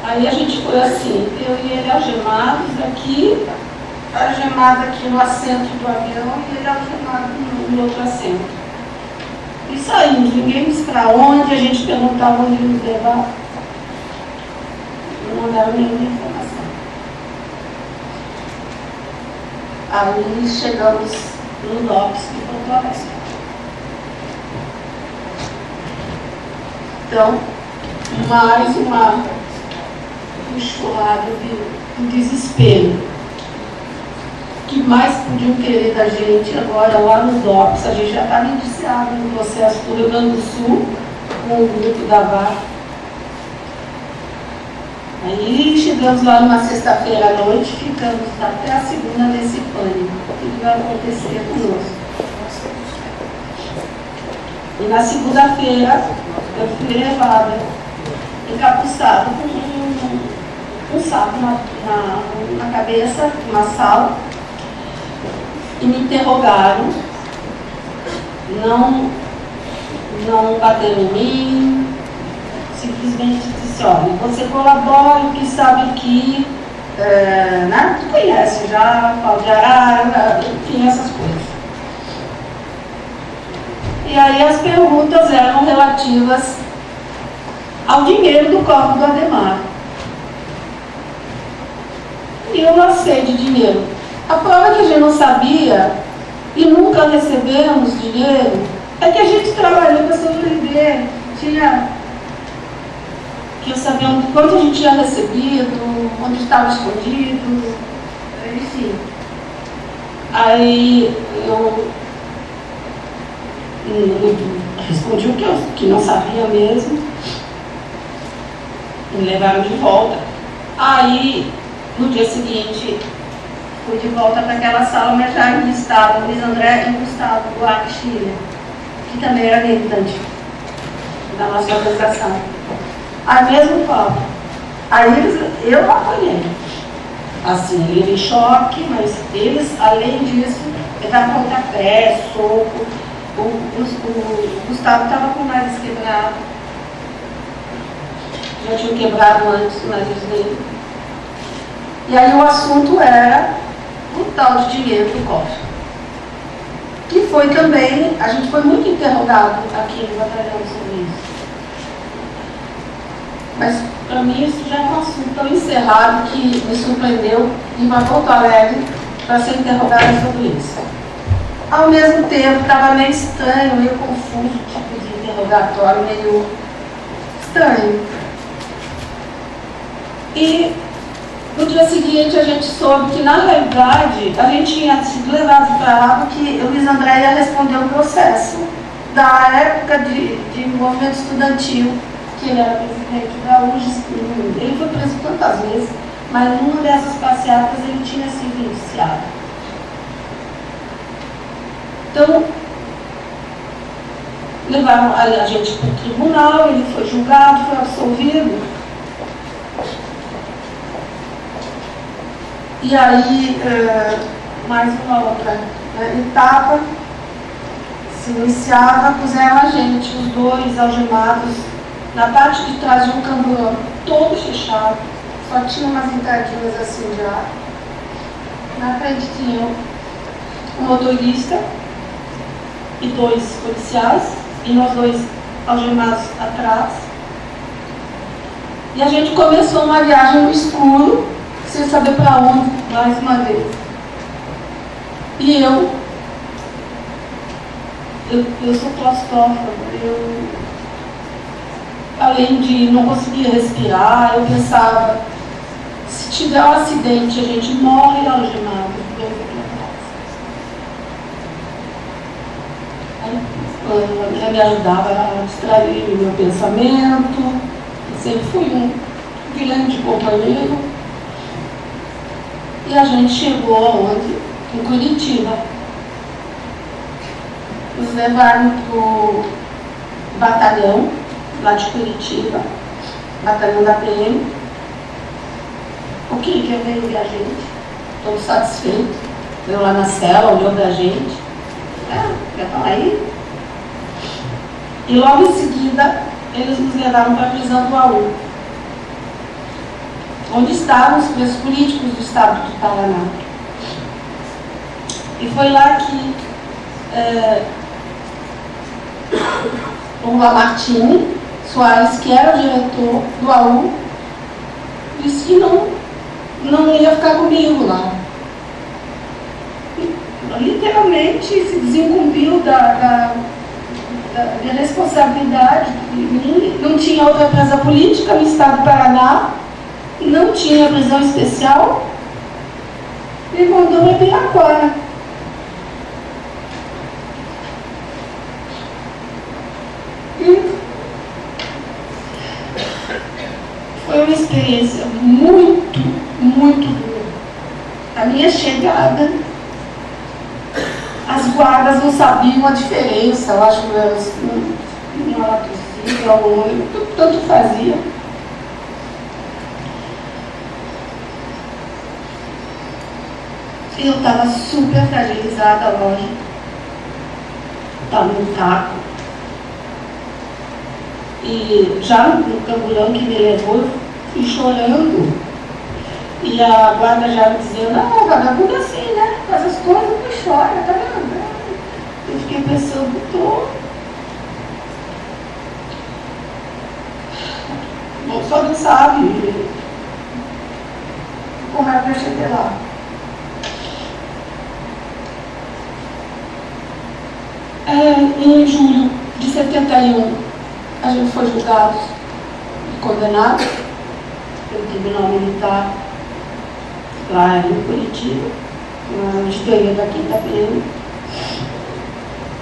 Aí a gente foi assim, eu e ele algemados aqui, algemado aqui no assento do avião e ele algemado no outro assento. E saímos, ninguém disse para onde, a gente perguntava onde ele nos levava. Não mandaram nenhuma informação. Aí chegamos no DOPS de Porto Alegre. Então, mais uma enxurrada de desespero. O que mais podiam querer da gente agora lá no DOPS? A gente já estava indiciado no processo do Rio Grande do Sul com o grupo da VAR. Aí chegamos lá numa sexta-feira à noite, ficamos até a segunda nesse pânico. O que vai acontecer conosco? E na segunda-feira eu fui levada, encapuçada com um saco na cabeça, numa sala, e me interrogaram. Não bateram em mim, simplesmente disse, olha, você colabora, porque sabe que, né, tu conhece já, pau de arara, enfim, essas coisas. E aí as perguntas eram relativas ao dinheiro do corpo do Adhemar. E eu não sei de dinheiro. A prova que a gente não sabia e nunca recebemos dinheiro é que a gente trabalhou para sobreviver. Que eu sabia quanto a gente tinha recebido, onde estava escondido, enfim. Aí eu respondi o que não sabia mesmo. Me levaram de volta. Aí, no dia seguinte, fui de volta para aquela sala, mas já estavam o Luiz André e o Gustavo Duarte Schiller, que também era militante da nossa organização. Aí mesmo Paulo. Aí eu apanhei. Assim, ele levei choque, mas eles, além disso, levaram pontapé, soco. O Gustavo estava com o nariz quebrado. Já tinha quebrado antes o nariz dele. E aí o assunto era o tal de dinheiro do cofre. Que foi também, a gente foi muito interrogado aqui no batalhão sobre isso. Mas para mim isso já é um assunto tão encerrado que me surpreendeu ir para Porto Alegre para ser interrogado sobre isso. Ao mesmo tempo, estava meio estranho, meio confuso, tipo de interrogatório, meio estranho. E no dia seguinte a gente soube que, na realidade, a gente tinha sido levado para lá porque o Luiz André ia responder um processo da época de movimento estudantil, que ele era presidente da UGS. Ele foi preso tantas vezes, mas numa dessas passeatas ele tinha sido indiciado. Então, levaram a gente para o tribunal, ele foi julgado, foi absolvido. E aí, mais uma outra etapa se iniciava, puseram a gente, os dois algemados, na parte de trás de um camburão todo fechado, só tinha umas entradinhas assim de ar. Na frente tinha um motorista e dois policiais, e nós dois algemados atrás. E a gente começou uma viagem no escuro, sem saber para onde, mais uma vez. E eu sou claustrofóbica, além de não conseguir respirar, eu pensava, se tiver um acidente, a gente morre algemado. Ela me ajudava a distrair o meu pensamento. Eu sempre fui um grande companheiro. E a gente chegou aonde? Em Curitiba. Nos levaram para o batalhão lá de Curitiba, batalhão da PM. O que veio ver a gente? Todo satisfeito. Veio lá na cela, olhou pra gente. Já estão aí? E logo em seguida, eles nos levaram para a prisão do AU, onde estavam os presos políticos do estado do Paraná. E foi lá que o Lamartine Soares, que era o diretor do AU, disse que não ia ficar comigo lá. E, literalmente se desincumbiu da responsabilidade de mim. Não tinha outra presa política no estado do Paraná, não tinha prisão especial, e mandou para Ibirapuera. E foi uma experiência muito, muito dura. A minha chegada, as guardas não sabiam a diferença, eu acho que elas não era possível, tanto fazia. Eu estava super fragilizada, lógico. Estava no taco. E já no camburão que me levou, eu fui chorando. E a guarda já me dizendo, não, vagabundo é assim, né? Faz as coisas e chora, tá vendo? Eu fiquei pensando, bom, só não sabe como é que eu cheguei lá. Em julho de 71, a gente foi julgado e condenado pelo Tribunal Militar lá em Curitiba, na editoria da Quinta PM.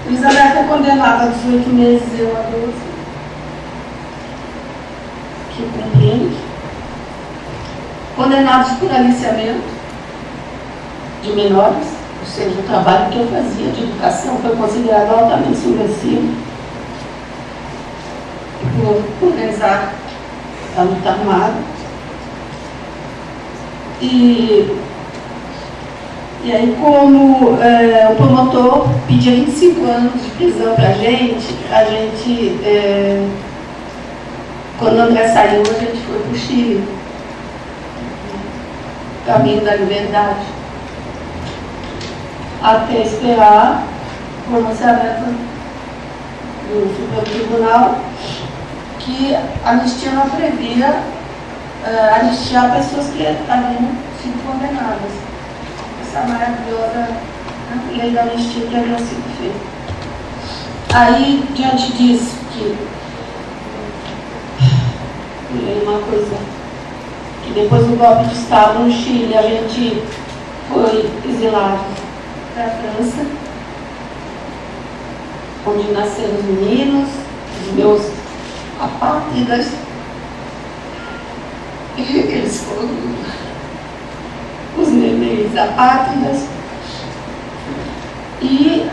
Elizabeth é condenada a 18 meses, eu a 12, que cumprimos. Condenados por aliciamento de menores, ou seja, o trabalho que eu fazia de educação foi considerado altamente subversivo por organizar a luta armada. E aí, como o promotor pedia 25 anos de prisão para a gente, quando o André saiu, a gente foi para o Chile, caminho da liberdade, até esperar o pronunciamento do Supremo Tribunal, que a anistia não previa anistiar pessoas que haviam sido condenadas. Essa maravilhosa lei da anistia que havia sido feita. Aí, diante disso, uma coisa, que depois do golpe de Estado no Chile, a gente foi exilado para a França, onde nasceram os meninos, os meus apátridas. Eles foram os nenéns apátridas. E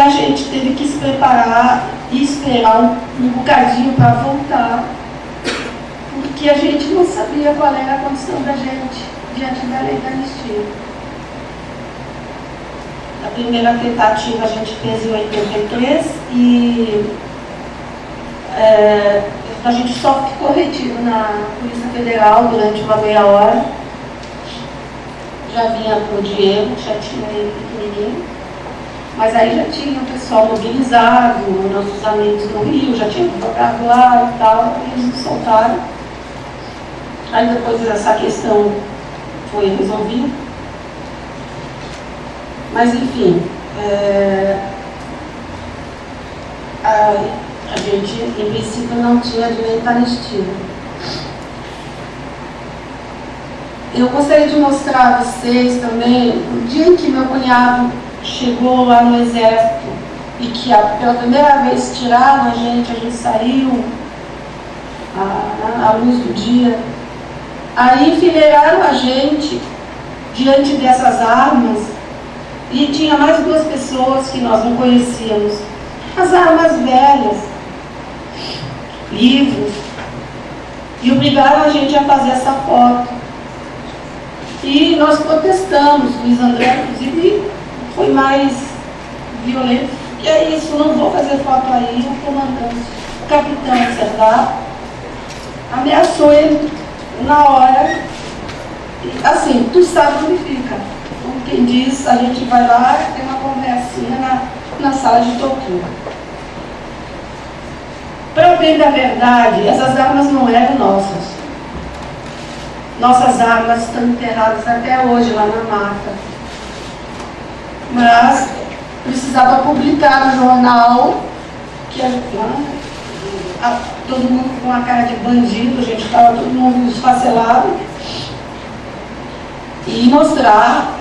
a gente teve que se preparar e esperar um bocadinho para voltar, porque a gente não sabia qual era a condição da gente diante da lei da anistia. A primeira tentativa a gente fez em 83 e a gente só ficou retido na Polícia Federal durante uma meia hora. Já vinha pro Diego, já tinha ele pequenininho, mas aí já tinha o pessoal mobilizado, nossos amigos no Rio, já tinha advogado lá e tal, e eles nos soltaram. Aí depois essa questão foi resolvida. Mas enfim, a gente, em princípio, não tinha direito à anistia. Eu gostaria de mostrar a vocês também o dia em que meu cunhado chegou lá no Exército e que pela primeira vez tiraram a gente saiu à luz do dia. Aí enfileiraram a gente diante dessas armas e tinha mais duas pessoas que nós não conhecíamos. As armas velhas, livros, e obrigaram a gente a fazer essa foto. E nós protestamos, Luiz André, inclusive, foi mais violento. E é isso, não vou fazer foto aí. O comandante, o capitão Cerdá, ameaçou ele na hora. Assim, tu sabe onde fica. quem diz, a gente vai lá e tem uma conversinha na sala de tortura. Para o bem da verdade, essas armas não eram nossas. Nossas armas estão enterradas até hoje lá na mata. Mas precisava publicar no jornal que todo mundo com a cara de bandido, a gente estava todo mundo esfacelado, e mostrar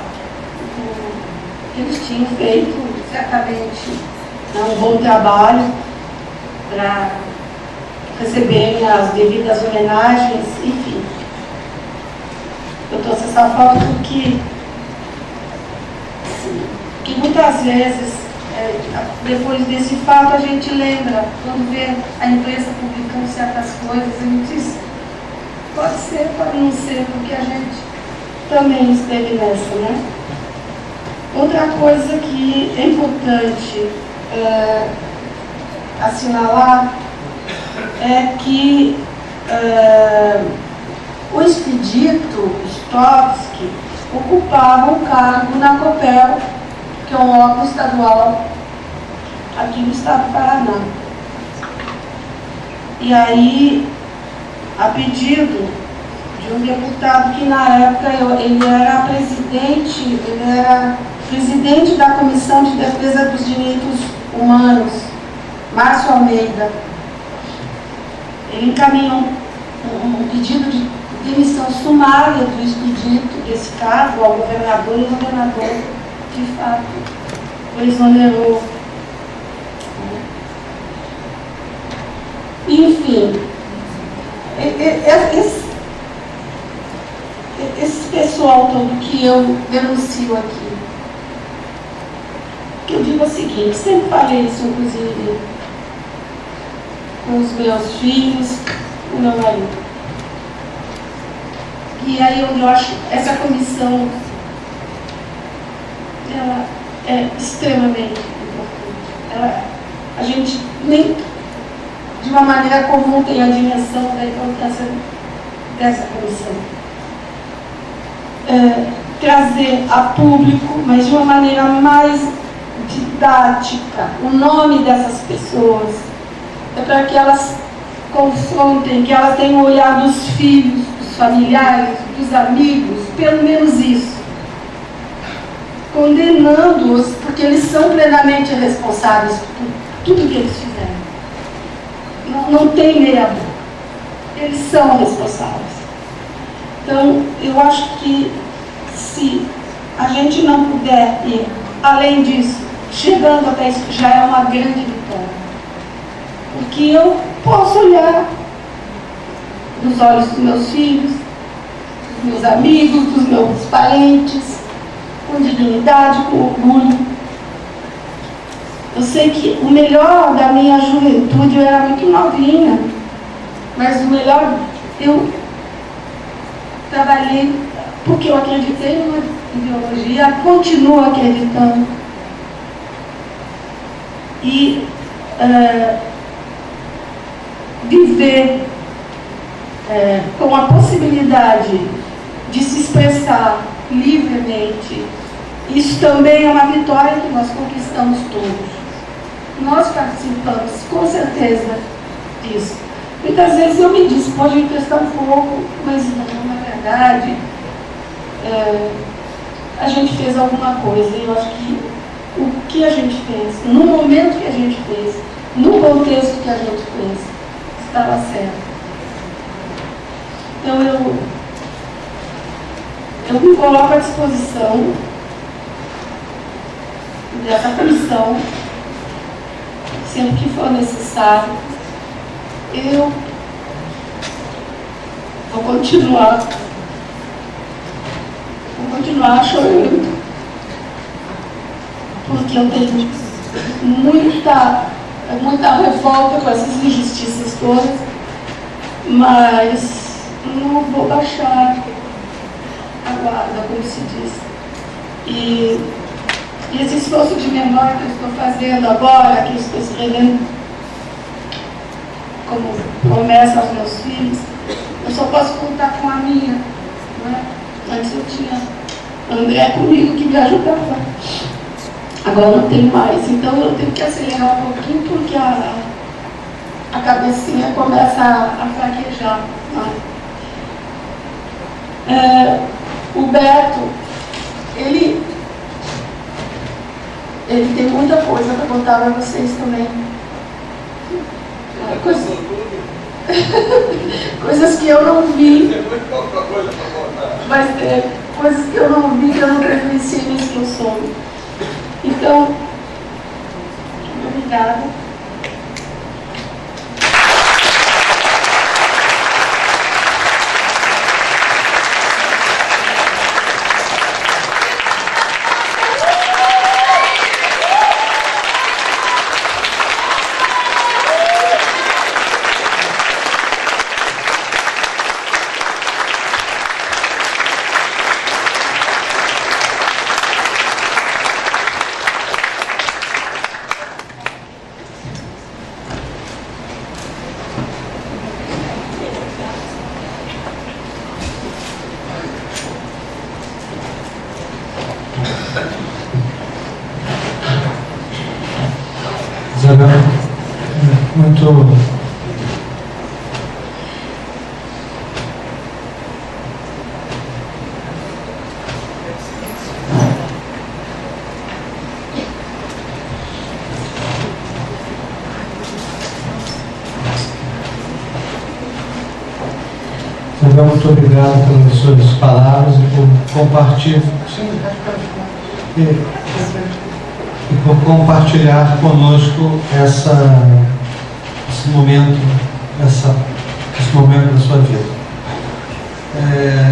que eles tinham feito certamente um bom trabalho para receberem as devidas homenagens, enfim. Eu trouxe essa foto porque muitas vezes, depois desse fato, a gente lembra, quando vê a imprensa publicando certas coisas, a gente diz, pode ser, pode não ser, porque a gente também esteve nessa, né? Outra coisa que é importante assinalar é que o Expedito Stovski ocupava um cargo na COPEL, que é um órgão estadual aqui no estado do Paraná. E aí, a pedido de um deputado que na época ele era presidente da Comissão de Defesa dos Direitos Humanos, Márcio Almeida, ele encaminhou um pedido de demissão sumária do Expedito desse cargo ao governador, e o governador de fato o exonerou. Enfim, esse pessoal todo que eu denuncio aqui, que eu digo o seguinte, sempre falei isso, inclusive, com os meus filhos, com o meu marido. E aí eu acho essa comissão, ela é extremamente importante. A gente nem de uma maneira comum tem a dimensão da importância dessa comissão. Trazer a público, mas de uma maneira mais didática, o nome dessas pessoas, para que elas confrontem, que elas tenham olhado os filhos, dos familiares, dos amigos, pelo menos isso, condenando-os, porque eles são plenamente responsáveis por tudo que eles fizeram. Não tem meia boca. Eles são responsáveis. Então, eu acho que se a gente não puder ir além disso, chegando até isso, já é uma grande vitória. Porque eu posso olhar nos olhos dos meus filhos, dos meus amigos, dos meus parentes, com dignidade, com orgulho. Eu sei que o melhor da minha juventude, eu era muito novinha, mas o melhor, eu trabalhei porque eu acreditei numa ideologia, continuo acreditando. E viver com a possibilidade de se expressar livremente, isso também é uma vitória que nós conquistamos todos. Nós participamos, com certeza, disso. Muitas vezes eu me disponho a emprestar um pouco, mas não, na verdade, a gente fez alguma coisa. E eu acho que o que a gente fez, no momento que a gente fez, no contexto que a gente fez, estava certo. Então eu me coloco à disposição dessa comissão, sempre que for necessário. Eu vou continuar chorando, porque eu tenho muita revolta com essas injustiças todas, mas não vou baixar a guarda, como se diz. E esse esforço de memória que eu estou fazendo agora, que eu estou escrevendo como promessa aos meus filhos, eu só posso contar com a minha, né? Antes André comigo que me ajudava. Agora não tem mais, então eu tenho que acelerar um pouquinho porque a cabecinha começa a fraquejar. O Beto, ele tem muita coisa para contar para vocês também. Coisas que eu não vi, mas coisas que eu não vi, que eu não presenciei nesse meu sonho. Então, obrigada.
Isabel, muito muito obrigado pelas suas palavras e por compartilhar conosco esse momento da sua vida.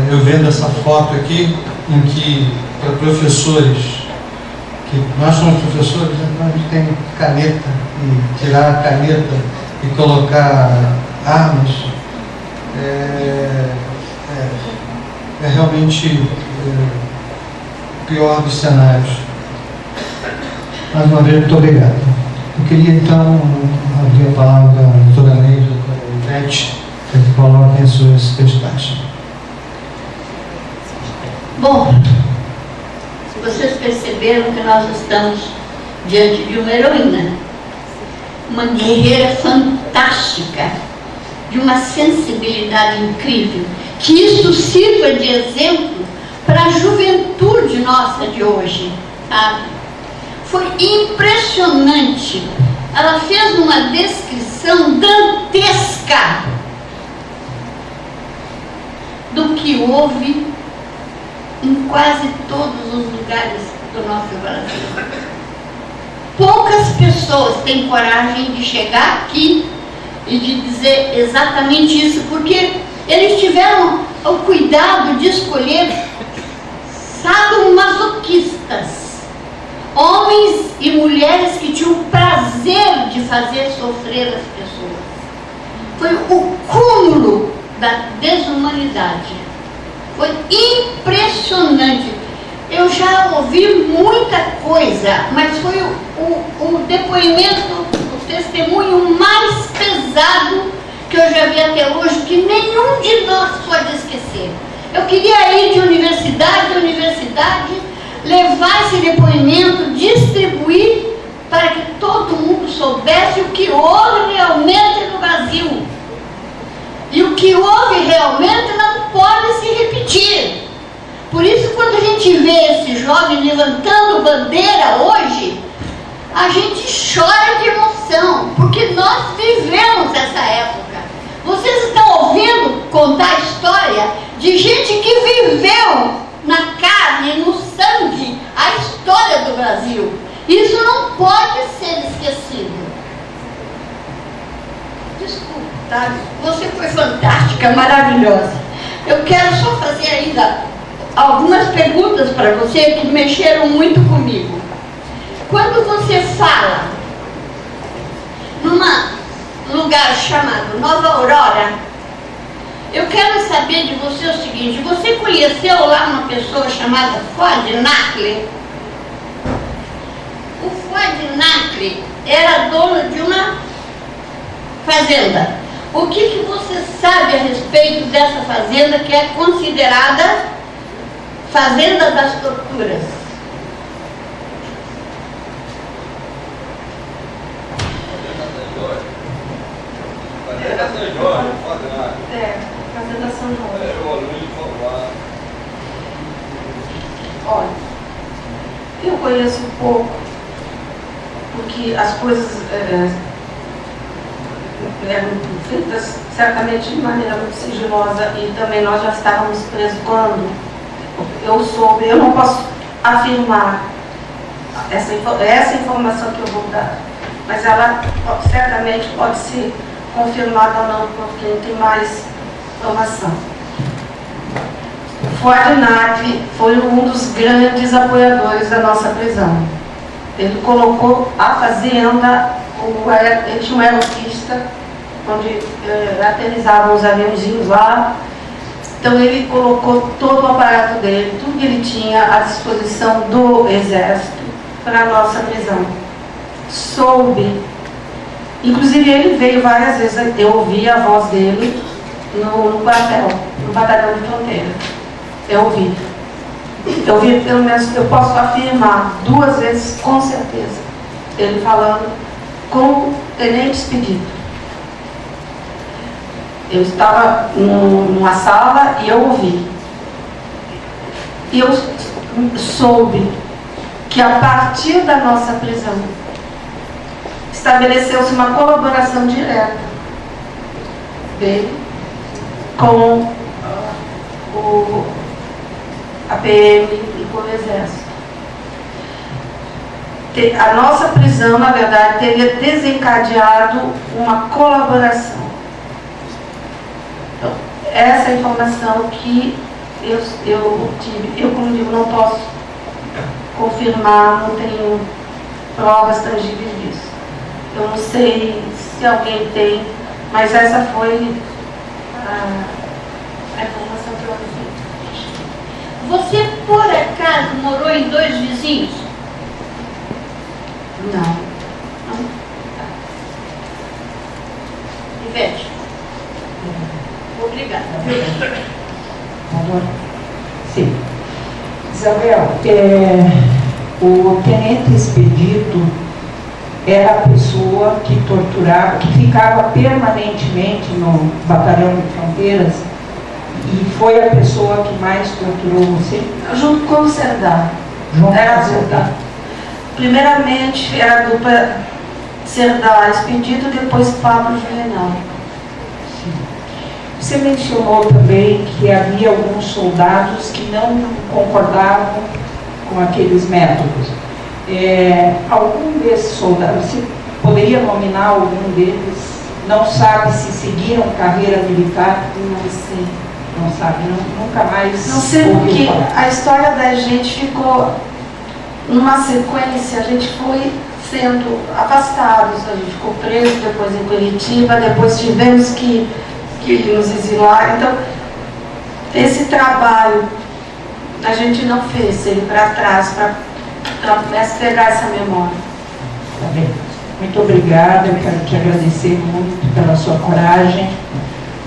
Eu vendo essa foto aqui, em que para professores, que nós somos professores, então a gente tem caneta, e tirar a caneta e colocar armas, é realmente o pior dos cenários. Mais uma vez, muito obrigado. Eu queria então abrir a palavra à doutora Neide, à doutora Ivete, para que coloquem as suas questões.
Bom, vocês perceberam que nós estamos diante de uma heroína, uma guerreira fantástica, de uma sensibilidade incrível, que isso sirva de exemplo para a juventude nossa de hoje, sabe? Foi impressionante. Ela fez uma descrição dantesca do que houve em quase todos os lugares do nosso Brasil. Poucas pessoas têm coragem de chegar aqui e de dizer exatamente isso, porque eles tiveram o cuidado de escolher sadomasoquistas, homens e mulheres que tinham o prazer de fazer sofrer as pessoas. Foi o cúmulo da desumanidade. Foi impressionante. Eu já ouvi muita coisa, mas foi o depoimento, o testemunho mais pesado que eu já vi até hoje, que nenhum de nós pode esquecer. Eu queria ir de universidade em universidade, levar esse depoimento, distribuir para que todo mundo soubesse o que houve realmente no Brasil. E o que houve realmente não pode se repetir. Por isso, quando a gente vê esse jovem levantando bandeira hoje, a gente chora de emoção, porque nós vivemos essa época. Vocês estão ouvindo contar a história de gente que viveu na carne, no sangue, a história do Brasil. Isso não pode ser esquecido. Desculpa, tá? Você foi fantástica, maravilhosa. Eu quero só fazer ainda algumas perguntas para você que mexeram muito comigo. Quando você fala num lugar chamado Nova Aurora, eu quero saber de você o seguinte: você conheceu lá uma pessoa chamada Fuad Nakle? O Fuad Nakle era dono de uma fazenda. O que você sabe a respeito dessa fazenda que é considerada Fazenda das Torturas.
Fazenda São João. Olha, eu conheço pouco, porque as coisas eram feitas certamente de maneira muito sigilosa e também nós já estávamos presos quando eu soube. Eu não posso afirmar essa informação que eu vou dar, mas ela certamente pode ser confirmada ou não por quem tem mais informação. O Fuad foi um dos grandes apoiadores da nossa prisão. Ele colocou a fazenda, ele tinha um aeropista, onde aterrizavam os aviãozinhos lá. Então ele colocou todo o aparato dele, tudo que ele tinha à disposição do Exército para a nossa prisão. Soube, inclusive ele veio várias vezes, eu ouvi a voz dele no quartel, no batalhão de fronteira. Eu vi, pelo menos, eu posso afirmar 2 vezes com certeza, ele falando com o Tenente Expedito. Eu estava numa sala e eu ouvi. E eu soube que a partir da nossa prisão estabeleceu-se uma colaboração direta dele com a PM e com o Exército. A nossa prisão, na verdade, teria desencadeado uma colaboração. Então, essa é a informação que eu tive. Eu, como digo, não posso confirmar, não tenho provas tangíveis disso. Eu não sei se alguém tem, mas essa foi a informação que eu ouvi.
Você, por acaso, morou em 2 vizinhos?
Não.
Ivete? Obrigada.
Agora, sim. Isabel, o Tenente Expedito era a pessoa que torturava, que ficava permanentemente no batalhão de fronteiras, e foi a pessoa que mais torturou você?
Junto com o Serdar.
Era a Serdar.
Primeiramente era a dupla Serdar Expedito, depois Pablo Juvenal.
Sim. Você mencionou também que havia alguns soldados que não concordavam com aqueles métodos. Algum desses soldados, você poderia nominar algum deles? Não sabe se seguiram carreira militar?
Não sei.
Não sabe, nunca mais.
Não sei porque a história da gente ficou numa sequência, a gente foi sendo afastados, a gente ficou preso depois em Curitiba, depois tivemos que nos exilar. Então, esse trabalho a gente não fez ele para trás, para pegar essa memória.
Tá bem. Muito obrigada, eu quero te agradecer muito pela sua coragem,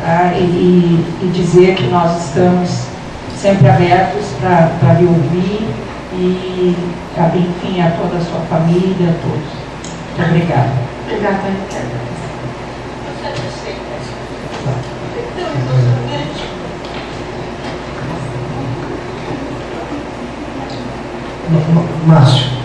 tá? e dizer que nós estamos sempre abertos para lhe ouvir e, enfim, a toda a sua família, a todos. Muito obrigada.
Obrigada.
Márcio.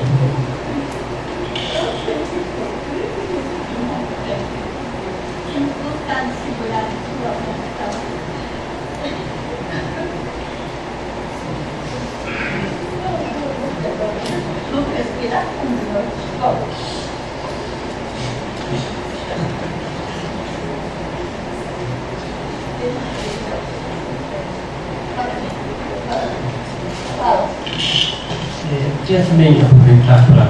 Queria também aproveitar para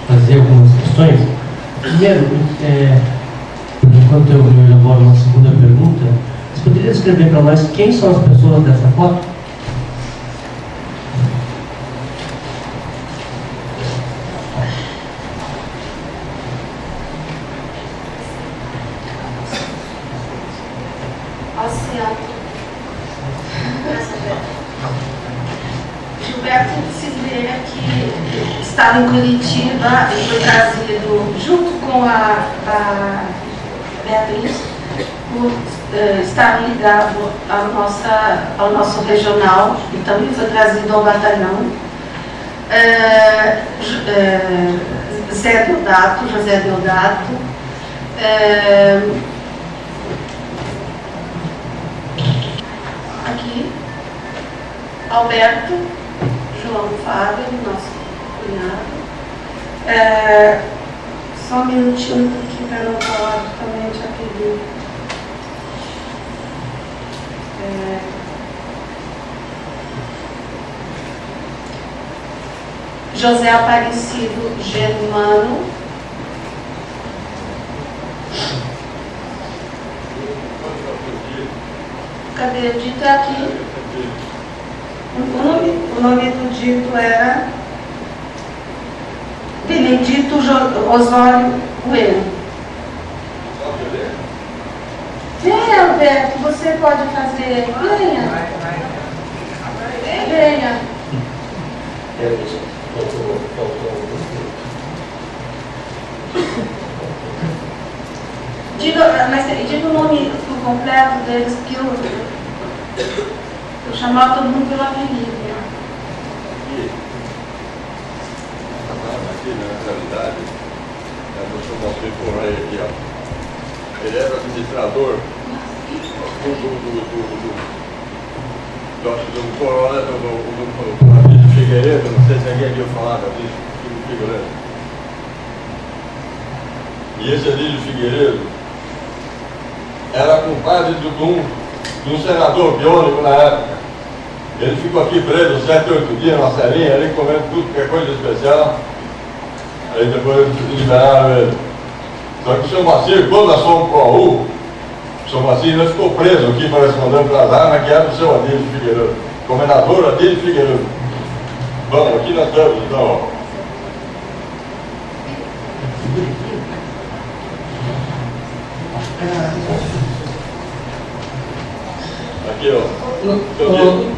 fazer algumas questões. Primeiro, enquanto eu elaboro uma segunda pergunta, você poderia descrever para nós quem são as pessoas dessa foto?
Alberto Silveira, que estava em Curitiba e foi trazido junto com a Beatriz, por estar ligado ao nosso regional, então ele foi trazido ao batalhão. José Deodato, aqui, Alberto, João Fábio, nosso cunhado. Só um minutinho aqui para não falar totalmente aquele. José Aparecido Germano. Cadê? O dito é aqui. O nome do dito era Benedito Osório Bueno. Venha, Alberto, você pode fazer. Venha. Venha. Diga o nome completo deles, que eu chamava todo mundo pelo apelido.
Aqui, na realidade, eu mostrei por aí aqui, ó. Ele era administrador do coronel do Abílio Figueiredo, não sei se alguém viu falar do Abílio Figueiredo. E esse Abílio Figueiredo era compadre de um senador biônico na época. Ele ficou aqui preso 7, 8 dias numa celinha, ali comendo tudo que é coisa especial. Aí depois liberaram ele. Só que o seu Macir, quando nós fomos para o AU, o seu Macir não ficou preso aqui para responder para as armas, que era o seu Adílio Figueiredo, comendador Adílio Figueiredo. Bom, aqui nós estamos, então, ó. Aqui, ó.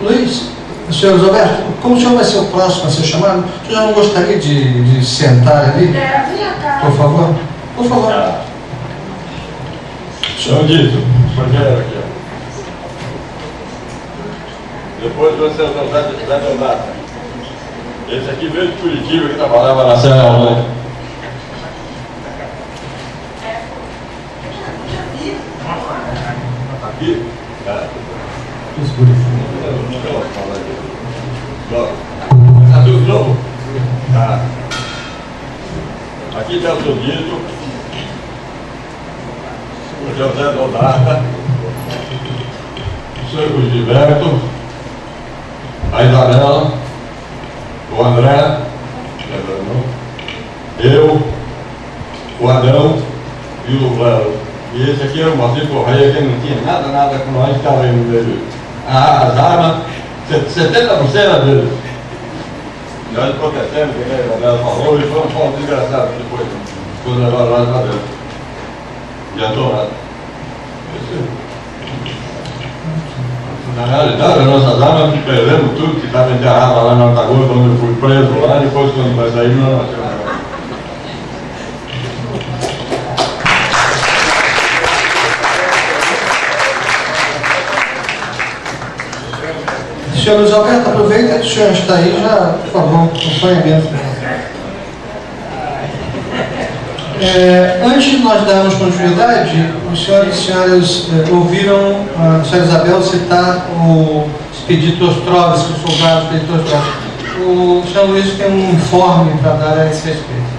Luiz, senhor Roberto, como o senhor vai ser o próximo a ser chamado, o senhor já não gostaria de sentar ali? Por favor? Por favor.
Senhor Dito, primeiro aqui, ó. Depois você vai Deodato. Esse aqui veio de Curitiba, que trabalhava na Serra Aulândia. Aqui? Tá tudo novo? Tá. Aqui tem o seu Dito, o José Deodato, o senhor Gilberto, a Isabela, o André, eu, o Adão e o Léo. E esse aqui era o Moacir Correia, que não tinha nada com nós, estava aí no meio. As armas, 70% era deles. Nós protestamos, que a Isabela falou, e foi um desgraçado depois, quando levaram lá para dentro. E andou nada. Na realidade, as nossas armas, perdemos tudo que estava enterrado lá na Altagoa, quando eu fui preso lá, depois quando nós saímos, nós nascemos.
Senhor Luiz Alberto, aproveita que o senhor está aí, já, por favor, acompanhe a mesa. Antes de nós darmos continuidade, os senhores e senhoras ouviram a senhora Isabel citar o Expedito Ostrovsky, o soldado Expedito Ostrovsky. O senhor Luiz tem um informe para dar a esse respeito.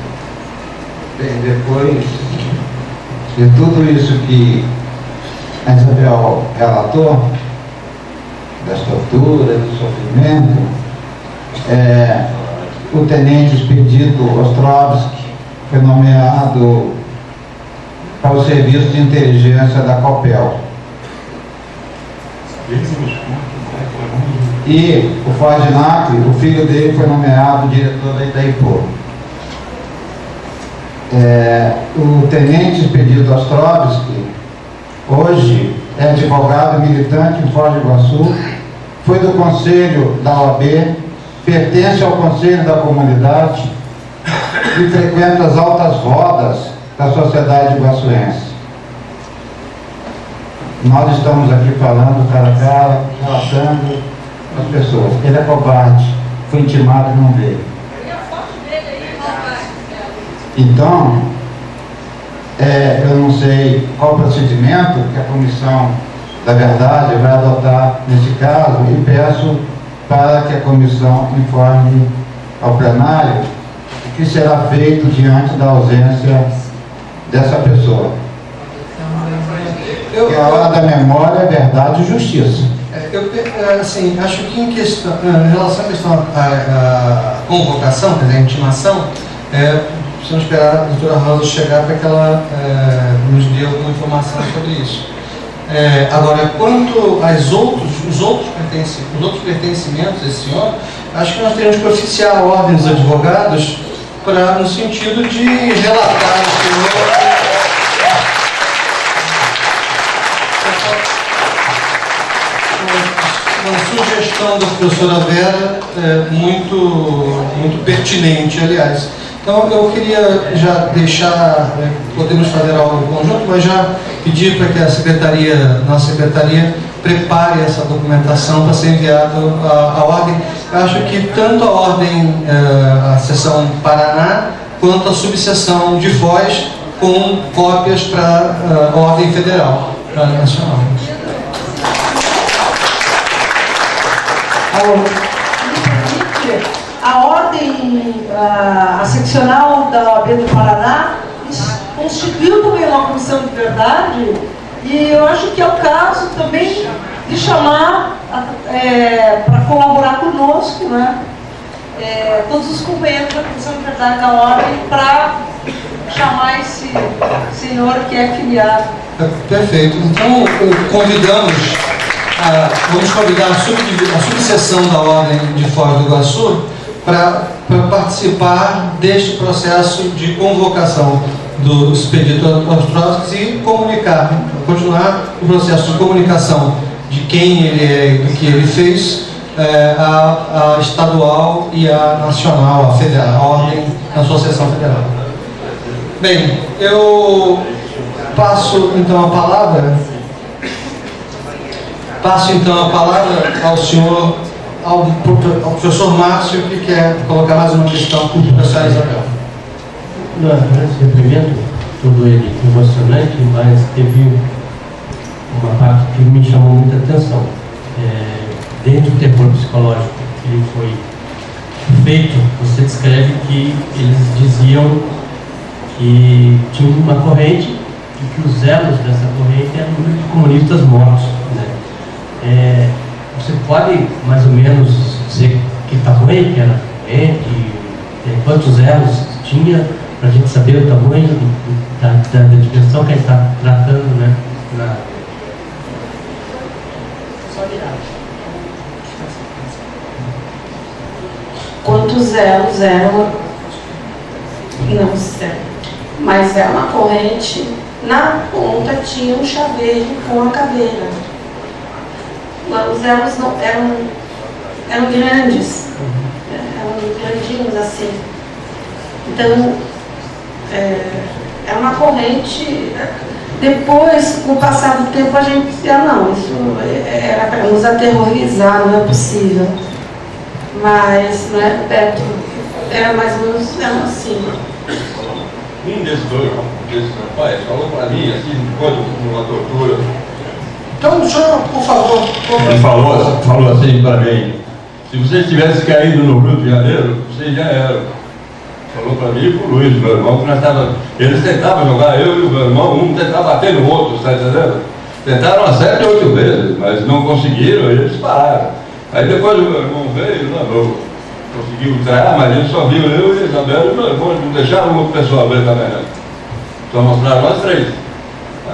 Bem, depois de tudo isso que a Isabel relatou, das torturas, do sofrimento, o tenente Expedito Ostrovsky foi nomeado para o serviço de inteligência da COPEL. E o Fadinac, o filho dele, foi nomeado diretor da Itaipu. O tenente Expedito Ostrovsky hoje é advogado militante em Foz do Iguaçu, foi do conselho da OAB, pertence ao conselho da comunidade e frequenta as altas rodas da sociedade iguaçuense. Nós estamos aqui falando cara a cara, relatando as pessoas. Ele é covarde, foi intimado e não veio. Então, eu não sei qual procedimento que a Comissão da Verdade vai adotar nesse caso e peço para que a comissão informe ao plenário o que será feito diante da ausência dessa pessoa. Porque a hora da memória é verdade e justiça.
Assim, acho que em relação à questão à convocação, quer dizer, a intimação, precisamos esperar a doutora Rosa chegar para que ela nos dê alguma informação sobre isso. Agora, quanto aos os outros pertencimentos desse senhor, acho que nós teremos que oficiar a ordem dos advogados no sentido de relatar ao senhor uma sugestão da professora Vera muito pertinente, aliás. Então eu queria já deixar, podemos fazer algo em conjunto, mas já pedir para que a nossa secretaria prepare essa documentação para ser enviado à ordem. Eu acho que tanto a ordem, a seção Paraná, quanto a subseção de Foz, com cópias para a ordem federal, para a nacional.
A ordem, a seccional da OAB do Paraná constituiu também uma comissão de verdade e eu acho que é o caso também de chamar para colaborar conosco, né, todos os companheiros da comissão de verdade da ordem para chamar esse senhor que é filiado.
Perfeito. Então, vamos convidar a subseção da Ordem de Foz do Iguaçu para participar deste processo de convocação do expedito Ostrovskis e continuar o processo de comunicação de quem ele é e do que ele fez, a estadual e a nacional, a federal, a Ordem, a Associação Federal. Bem, eu passo então a palavra ao senhor, ao professor Márcio, que quer colocar mais uma questão para o professor Isabel.
Esse depoimento, todo ele emocionante, mas teve uma parte que me chamou muita atenção. Dentro do terror psicológico que ele foi feito, você descreve que eles diziam que tinha uma corrente e que os elos dessa corrente eram o número de comunistas mortos, né? Você pode mais ou menos dizer que tamanho que era a corrente, quantos elos tinha, para a gente saber o tamanho da dimensão que a gente está tratando, né?
Quantos elos eram? Não sei. Mas é uma corrente, na ponta tinha um chaveiro com a caveira. Os elos não, eram grandes, eram grandinhos assim. Então, é uma corrente. Depois, com o passar do tempo, a gente dizia, não, isso era para nos aterrorizar, não é possível. Mas, não é perto, era mais ou menos assim.
Um desses rapazes falou para mim, assim, quando uma tortura.
Então, senhor, por favor.
Ele falou assim para mim: se vocês tivessem caído no Rio de Janeiro, vocês já eram. Falou para mim e para o Luiz, meu irmão, que eles tentavam jogar, eu e o meu irmão, um tentava bater no outro, está entendendo? Tentaram umas 7 ou 8 vezes, mas não conseguiram, e eles pararam. Aí depois o meu irmão veio, conseguiu entrar, mas ele só viu eu e a Isabel e o meu irmão, não deixaram o outro pessoal ver também, né? Só mostraram nós 3.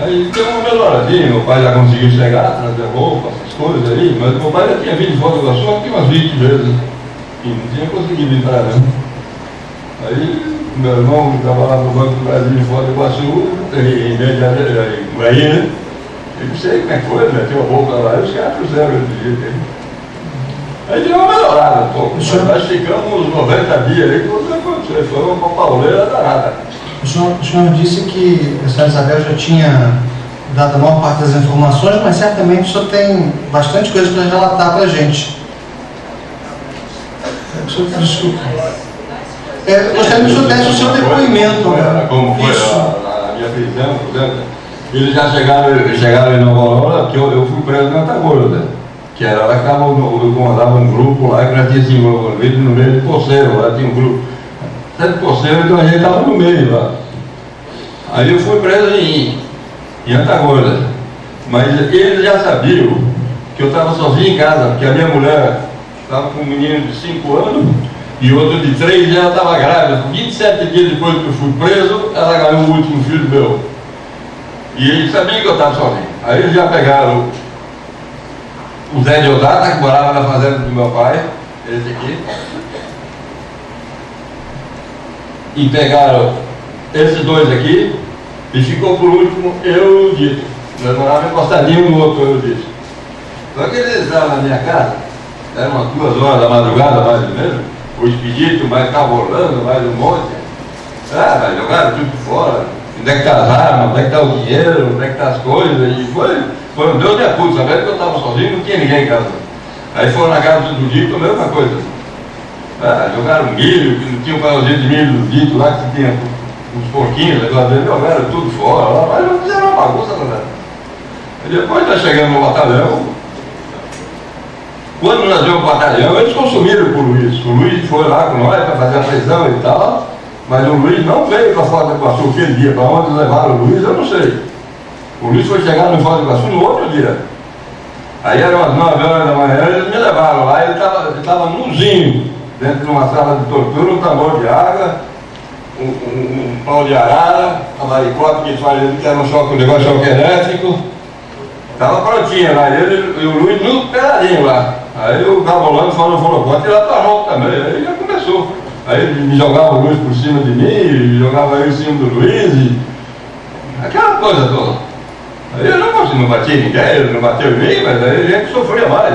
Aí deu uma melhoradinha, meu pai já conseguiu chegar, trazer roupa, essas coisas aí, mas meu pai já tinha vindo de Foz do Iguaçu aqui umas 20 vezes, e não tinha conseguido entrar, né? Aí meu irmão estava lá no Banco do Brasil em Foz do Iguaçu, em Bahia, né? Eu não sei como é que foi, meteu a boca lá e os caras fizeram desse jeito aí. Aí deu uma melhorada um pouco. Nós ficamos 90 dias aí, que foi uma pauleira danada.
O senhor disse que a senhora Isabel já tinha dado a maior parte das informações, mas certamente o senhor tem bastante coisa para relatar para a gente. Desculpa. Eu gostaria que o senhor desse o seu depoimento.
Como foi a minha prisão, por exemplo. Eles já chegaram em Nova Aurora, porque eu fui preso na Antagorda, que era lá que eu comandava um grupo lá, que nós tínhamos se envolvido no meio de Poceiro, lá tinha um grupo. Até de Poceiro, então a gente estava no meio lá. Aí eu fui preso em Antagorda. Mas eles já sabiam que eu estava sozinho em casa, porque a minha mulher estava com um menino de 5 anos e outro de 3 e ela estava grávida. 27 dias depois que eu fui preso, ela ganhou o último filho meu. E eles sabiam que eu estava sozinho. Aí eles já pegaram o Zé de Odata, que morava na fazenda do meu pai, esse aqui, e pegaram esses dois aqui, e ficou por último eu e o Dito. Nós morávamos encostadinho um no outro, eu e o Dito. Só que eles entraram na minha casa, eram umas 2 horas da madrugada, mais ou menos, o expedito, mais estava rolando, mais um monte. Mas jogaram tudo fora. Onde é que está as armas, onde é que está o dinheiro, onde é que está as coisas, e foi um Deus me acude, sabendo que eu estava sozinho, não tinha ninguém em casa. Aí foram na casa do Dito, a mesma coisa. Jogaram milho, que não tinha um pauzinho de milho do Dito lá, que tinha uns porquinhos, jogaram tudo fora, mas fizeram uma bagunça, né? E depois nós chegamos no batalhão. Quando nós viemos para o batalhão, eles consumiram por Luiz. O Luiz foi lá com nós para fazer a prisão e tal. Mas o Luiz não veio para Foz do Iguaçu aquele dia. Para onde levaram o Luiz, eu não sei. O Luiz foi chegar no Foz do Iguaçu no outro dia. Aí eram umas 9 horas da manhã, eles me levaram lá. Ele estava nuzinho, dentro de uma sala de tortura, um tambor de água, um pau de arara, a maricota que faz que era um negócio de choque elétrico. Estava prontinho lá. E o Luiz no pedalinho lá. Aí o Cabolano falou, pode tirar tua roupa também. Aí já começou. Aí ele me jogava o Luiz por cima de mim, jogava eu em cima do Luiz, e aquela coisa toda. Aí eu não batia em ninguém, ele não bateu em mim, mas aí a gente sofria mais.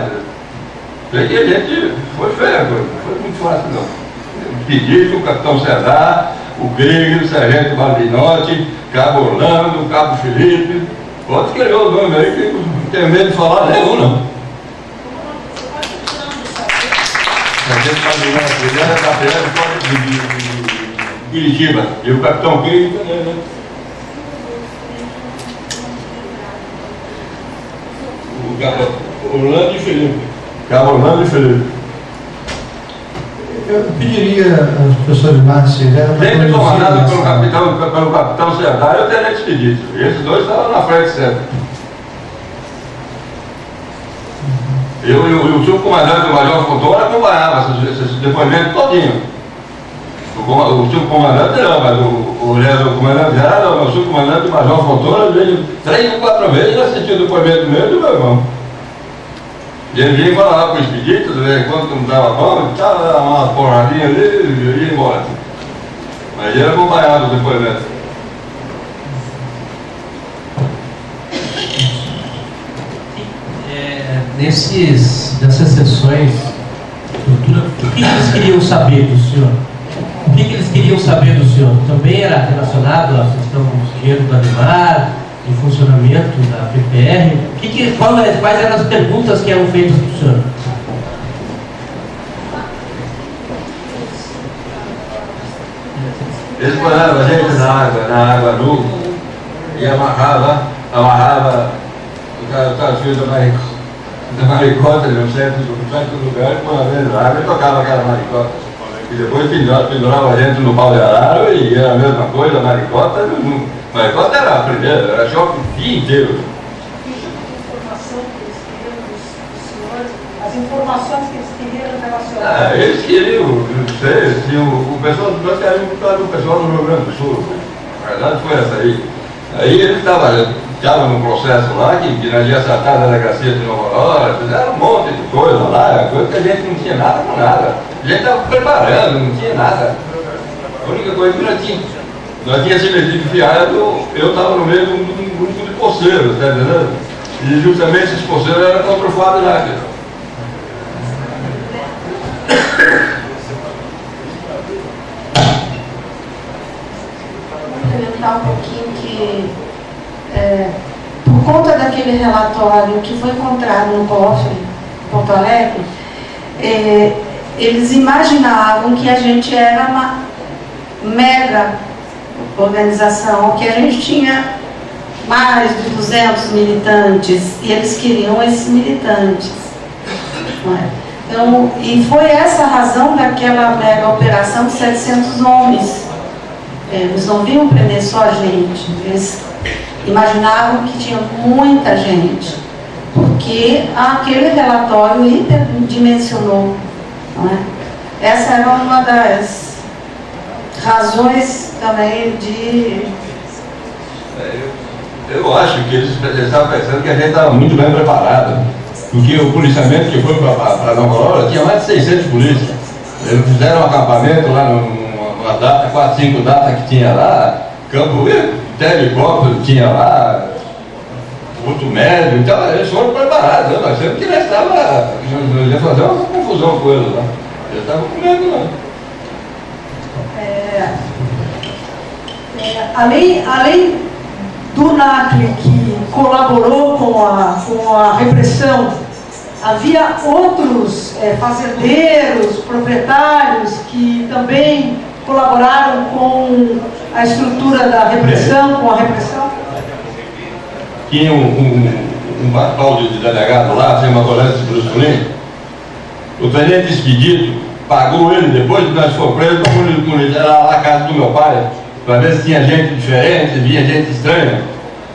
Sei que a gente foi feia a coisa, não foi muito fácil não. Eu pedi que o capitão Cesar, o Krieger, o sargento Baldinotti, Cabo Orlando, o Cabo Felipe, pode escrever o nome aí que não tenho medo de falar nenhum não. A gente está na capela de Curitiba, e o capitão Krieger também, né? O Cabo Orlando e Felipe. Cabo Orlando e Felipe.
Eu pediria aos professores Márcio
sempre comandado pelo capitão Cesar e o tenente Expedito. Esses dois estavam na frente sempre. Eu e o subcomandante do Major Fontoura acompanhava esse depoimento todinho. O subcomandante não, mas o comandante geral, o subcomandante do Major Fontoura veio 3 ou 4 vezes e assistiu o depoimento meu e do meu irmão. E ele vinha falar para o expedito, quando não dava bom, estava uma porradinha ali e ia embora. Mas ele acompanhava o depoimento.
Nessas sessões de tortura, o que eles queriam saber do senhor? O que eles queriam saber do senhor? Também era relacionado à questão do dinheiro do Ademar, do funcionamento da PPR? Quais eram as perguntas que eram feitas para o senhor?
Eles põavam a gente na água nua e amarrava o fio da maricota, no centro do lugar, e põe a vez na água e tocava aquela maricota. E depois pendurava a gente no pau de arara e era a mesma coisa, a maricota era a primeira, era choque o dia inteiro.
As informações que eles queriam relacionar.
Eles queriam, não sei, o pessoal, nós queríamos botar o pessoal do Rio Grande do Sul. A verdade foi essa aí. Aí ele estava num processo lá que nós ia tratar da delegacia de Nova Aurora, fizeram um monte de coisa lá, coisa que a gente não tinha nada com nada. A gente estava preparando, não tinha nada. A única coisa que nós tínhamos se identificado, eu estava no meio de um grupo de poceiros, está entendendo? E justamente esses poceiros eram contra o Fábio Lágrima.
aquele relatório que foi encontrado no cofre, em Porto Alegre, eles imaginavam que a gente era uma mega organização, que a gente tinha mais de 200 militantes, e eles queriam esses militantes. Não é? Então, e foi essa a razão daquela mega operação de 700 homens. Eles não vinham prender só a gente, eles imaginavam que tinha muita gente, porque aquele relatório hiperdimensionou. Não é? Essa era uma das razões também de...
Eu acho que eles estavam pensando que a gente estava muito bem preparado, porque o policiamento que foi para Nova Aurora tinha mais de 600 polícias. Eles fizeram um acampamento lá numa data, 4, 5 datas que tinha lá, campo, até helicóptero tinha lá, outro médio, então eles foram preparados. Nós achamos que nós ia fazer uma confusão com eles lá. Eles estavam com medo lá.
Além do NACLE, que colaborou com a repressão, havia outros fazendeiros, proprietários que também colaboraram com a estrutura da repressão, com a repressão?
Tinha um tal de delegado lá, chama Colégio de Bruscolino. O tenente Expedito pagou ele, depois que nós fomos presos, para ele lá na casa do meu pai, para ver se tinha gente diferente, vinha gente estranha.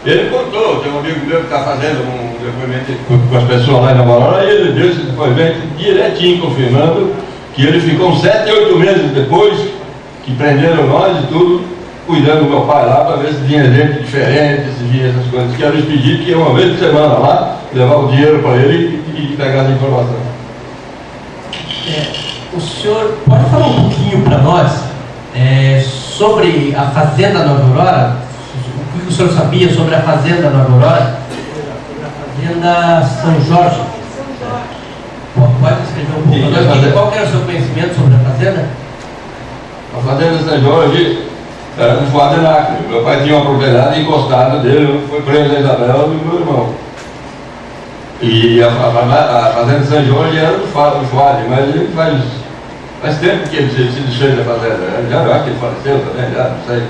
Ele contou, tem um amigo meu que está fazendo um depoimento com as pessoas lá em Nova Aurora, e ele deu esse depoimento direitinho, confirmando que ele ficou uns 7, 8 meses depois que prenderam nós e tudo, cuidando do meu pai lá, para ver se vinha gente diferente, se vinha essas coisas, que era o Expedito, que ia uma vez por semana lá, levar o dinheiro para ele e pegar as informações.
O senhor pode falar um pouquinho para nós sobre a Fazenda Nova Aurora? O que o senhor sabia sobre a Fazenda Nova Aurora? Fazenda São Jorge. Pode escrever um pouco? Qual que era o seu conhecimento sobre a Fazenda?
A Fazenda São Jorge era um fazendário. Meu pai tinha uma propriedade encostada dele, foi preso a Isabela do meu irmão. E a Fazenda São Jorge era do Fábio, mas ele faz tempo que ele se desfez da fazenda. Já acho que ele faleceu também, já, não sei.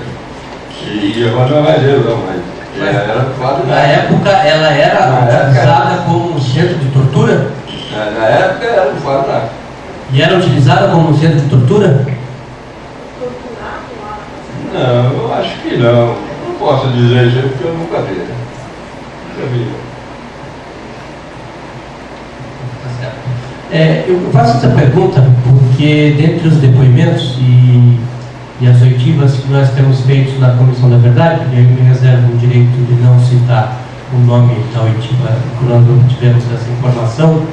E agora não é mais ele, não, mas era do Fábio.
Na época ela era utilizada como centro de tortura?
Na época era do Fábio.
E era utilizada como centro de tortura?
Não, eu acho que não. Não posso dizer isso porque eu nunca vi. Nunca vi.
Eu faço essa pergunta porque, dentre os depoimentos e as oitivas que nós temos feito na Comissão da Verdade, eu me reservo o direito de não citar o nome da oitiva quando tivemos essa informação,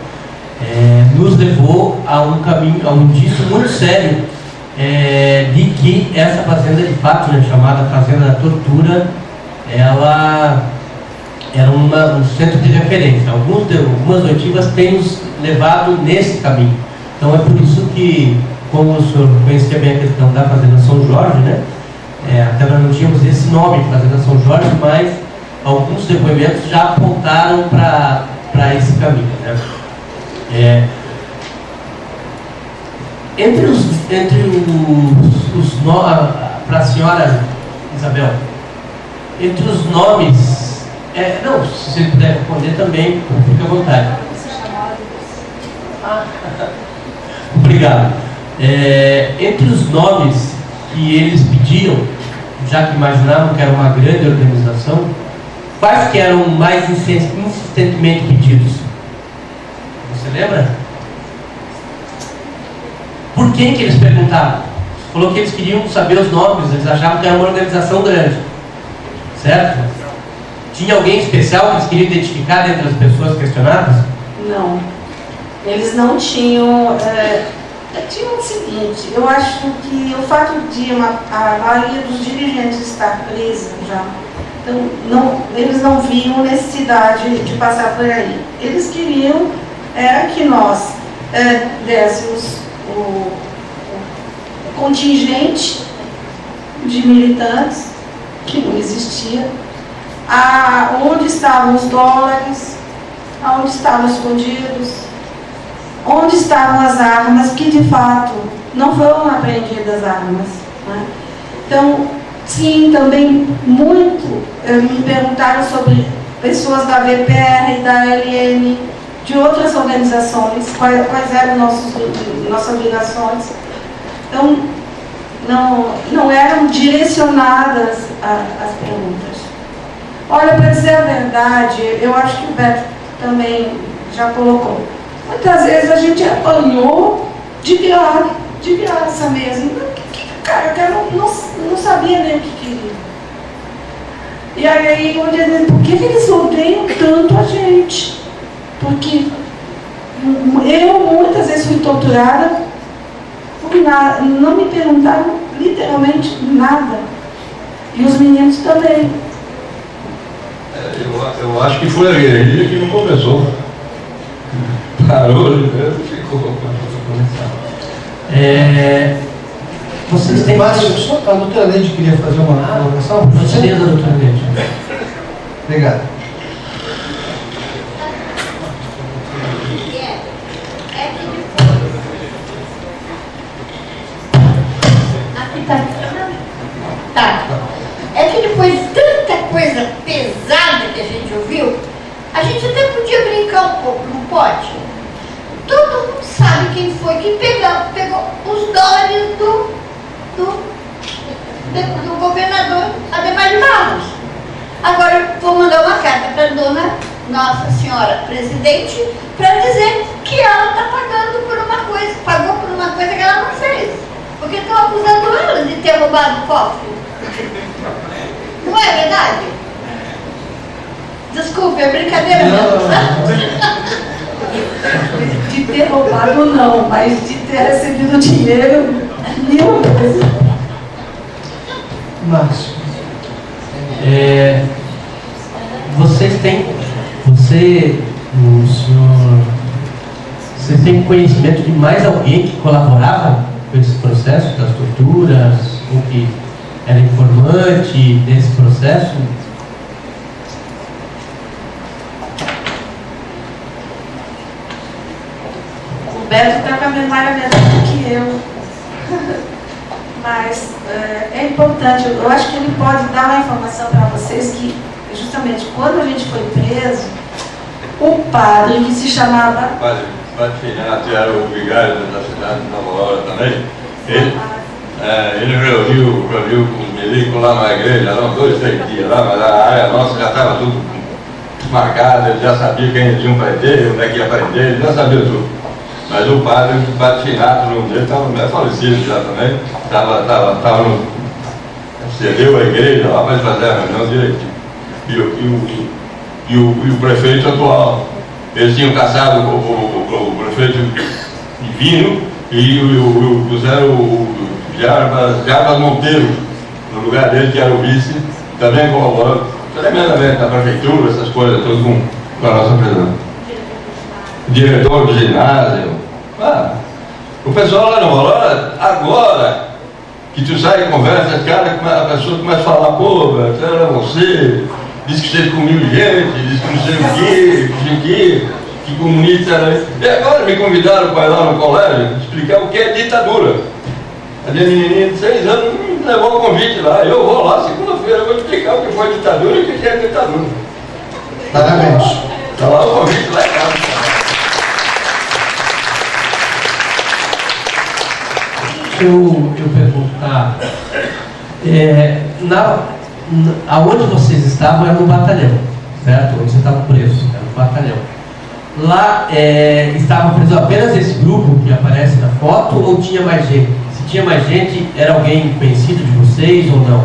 nos levou a um caminho, a um indício muito sério de que essa fazenda, de fato, chamada Fazenda da Tortura, ela era um centro de referência. Algumas oitivas têm nos levado nesse caminho. Então é por isso que, como o senhor conhecia bem a questão da Fazenda São Jorge, né? Até nós não tínhamos esse nome, Fazenda São Jorge, mas alguns depoimentos já apontaram para esse caminho, né? Para a senhora Isabel, entre os nomes, não, se você puder responder também, fique à vontade. Obrigado. Entre os nomes que eles pediram, já que imaginavam que era uma grande organização, quais que eram mais insistentemente pedidos? Você lembra? Por quem que eles perguntavam? Você falou que eles queriam saber os nomes, eles achavam que era uma organização grande, certo? Tinha alguém especial que eles queriam identificar dentre as pessoas questionadas?
Não. Eles não tinham... tinham o seguinte, eu acho que o fato de a maioria dos dirigentes estar presa já, então eles não viam necessidade de passar por aí. Eles queriam que nós dessemos o contingente de militantes, que não existia, onde estavam os dólares, aonde estavam escondidos, onde estavam as armas, que de fato não foram apreendidas armas, né? Então, sim, também muito me perguntaram sobre pessoas da VPR, da LN, de outras organizações, quais eram nossas ligações. Então, não eram direcionadas as perguntas. Olha, para dizer a verdade, eu acho que o Beto também já colocou. Muitas vezes a gente apanhou de graça mesmo. Cara, eu não sabia nem o que queria. E aí, por que eles odeiam tanto a gente? Porque eu muitas vezes fui torturada por nada, não me perguntaram literalmente nada. E os meninos também.
Eu acho que foi a guerrilha que não começou. Parou, ficou.
Vocês têm
Mas a doutora Leide queria fazer uma colocação?
Gostaria da doutora Leide.
Obrigado.
É que depois de tanta coisa pesada que a gente ouviu, a gente até podia brincar um pouco, não pode? Todo mundo sabe quem foi que pegou os dólares do governador Adhemar de Barros. Agora vou mandar uma carta para a dona Nossa Senhora Presidente para dizer que ela está pagando por uma coisa, pagou por uma coisa que ela não fez. Porque estão acusando ela de ter roubado o cofre. Não é verdade? Desculpe, é brincadeira mesmo.
De ter roubado não, mas de ter recebido dinheiro, mil vezes.
Márcio.
Vocês têm conhecimento de mais alguém que colaborava com esse processo das torturas, ou que era informante desse processo?
O Beto está com a memória melhor do que eu. Mas é importante, eu acho que ele pode dar uma informação para vocês que, justamente, quando a gente foi preso, o padre que se chamava...
Padre Finato era o vigário da cidade de Nova Aurora também. Ele reuniu com os milicos lá na igreja, eram 2, 3 dias lá, mas a área nossa já estava tudo marcada, ele já sabia quem eles iam prender, onde é que ia prender, ele já sabia tudo. Mas o padre Finato, o nome dele, estava falecido já também, estava no... cedeu a igreja lá para fazer a reunião direitinho. E o prefeito atual, eles tinham caçado o prefeito Divino e puseram o Jarbas Monteiro no lugar dele, que era o vice, também colaborando tremendamente na prefeitura, essas coisas, tudo com a nossa prisão. Diretor do ginásio. O pessoal lá não Aurora, agora que tu sai e conversa, a pessoa começa a falar, pô, era você, diz que você comigo gente, diz que não sei o que comunista era. E agora me convidaram para ir lá no colégio explicar o que é ditadura. A minha menininha de 6 anos me levou o convite lá, eu vou lá segunda-feira, vou explicar o que foi ditadura e o que é ditadura.
Parabéns.
Está lá o convite lá em casa.
Eu perguntar, aonde vocês estavam era no batalhão, certo? Onde vocês estavam presos, era no batalhão. Lá estava preso apenas esse grupo que aparece na foto ou tinha mais gente? Se tinha mais gente, era alguém conhecido de vocês ou não?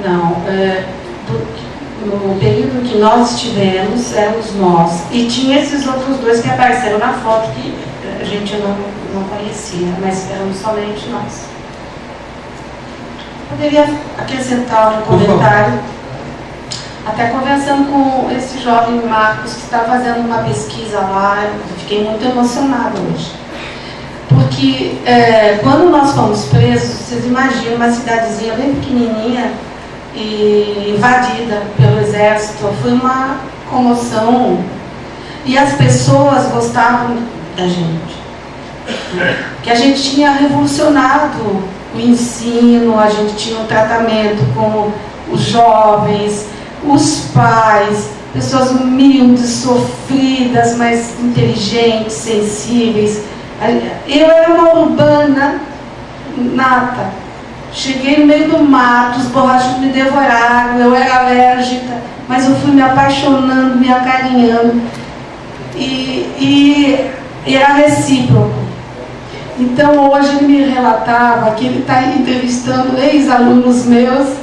Não, no período que nós estivemos, éramos nós. E tinha esses outros 2 que apareceram na foto que a gente não conhecia, mas éramos somente nós. Poderia acrescentar um comentário, até conversando com esse jovem Marcos, que está fazendo uma pesquisa lá, eu fiquei muito emocionada hoje. porque quando nós fomos presos, vocês imaginam uma cidadezinha bem pequenininha e invadida pelo exército, foi uma comoção. E as pessoas gostavam da gente, que a gente tinha revolucionado o ensino, a gente tinha um tratamento com os jovens, os pais, pessoas humildes, sofridas, mas inteligentes, sensíveis. Eu era uma urbana nata. Cheguei no meio do mato, os borrachos me devoraram, eu era alérgica, mas eu fui me apaixonando, me acarinhando. E era recíproco. Então hoje ele me relatava que ele está entrevistando ex-alunos meus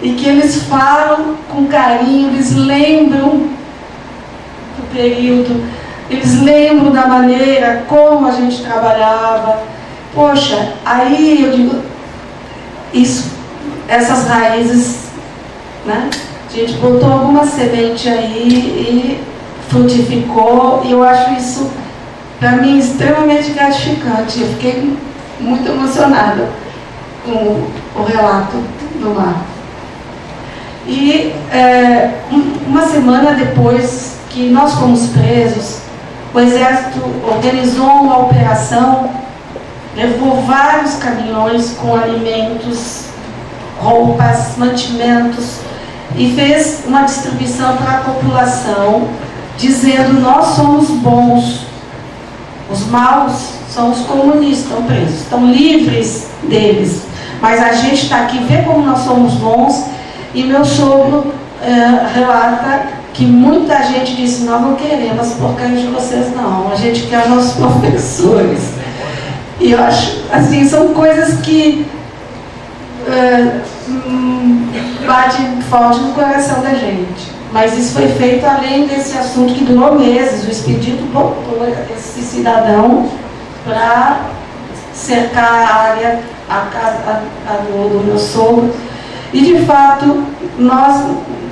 e que eles falam com carinho, eles lembram do período, eles lembram da maneira como a gente trabalhava. Poxa, aí eu digo, essas raízes, né? A gente botou alguma semente aí e frutificou, e eu acho isso, para mim, extremamente gratificante. Eu fiquei muito emocionada com o relato do Marco. E uma semana depois que nós fomos presos, o Exército organizou uma operação, levou vários caminhões com alimentos, roupas, mantimentos, e fez uma distribuição para a população, dizendo: nós somos bons, os maus são os comunistas, estão presos, estão livres deles, mas a gente está aqui, vê como nós somos bons. E meu sogro relata que muita gente disse: nós não queremos porcaria de vocês não, a gente quer nossos professores. E eu acho, assim, são coisas que batem forte no coração da gente. Mas isso foi feito além desse assunto que durou meses. O expedito botou esse cidadão para cercar a área, a casa do meu sogro. E de fato, nós,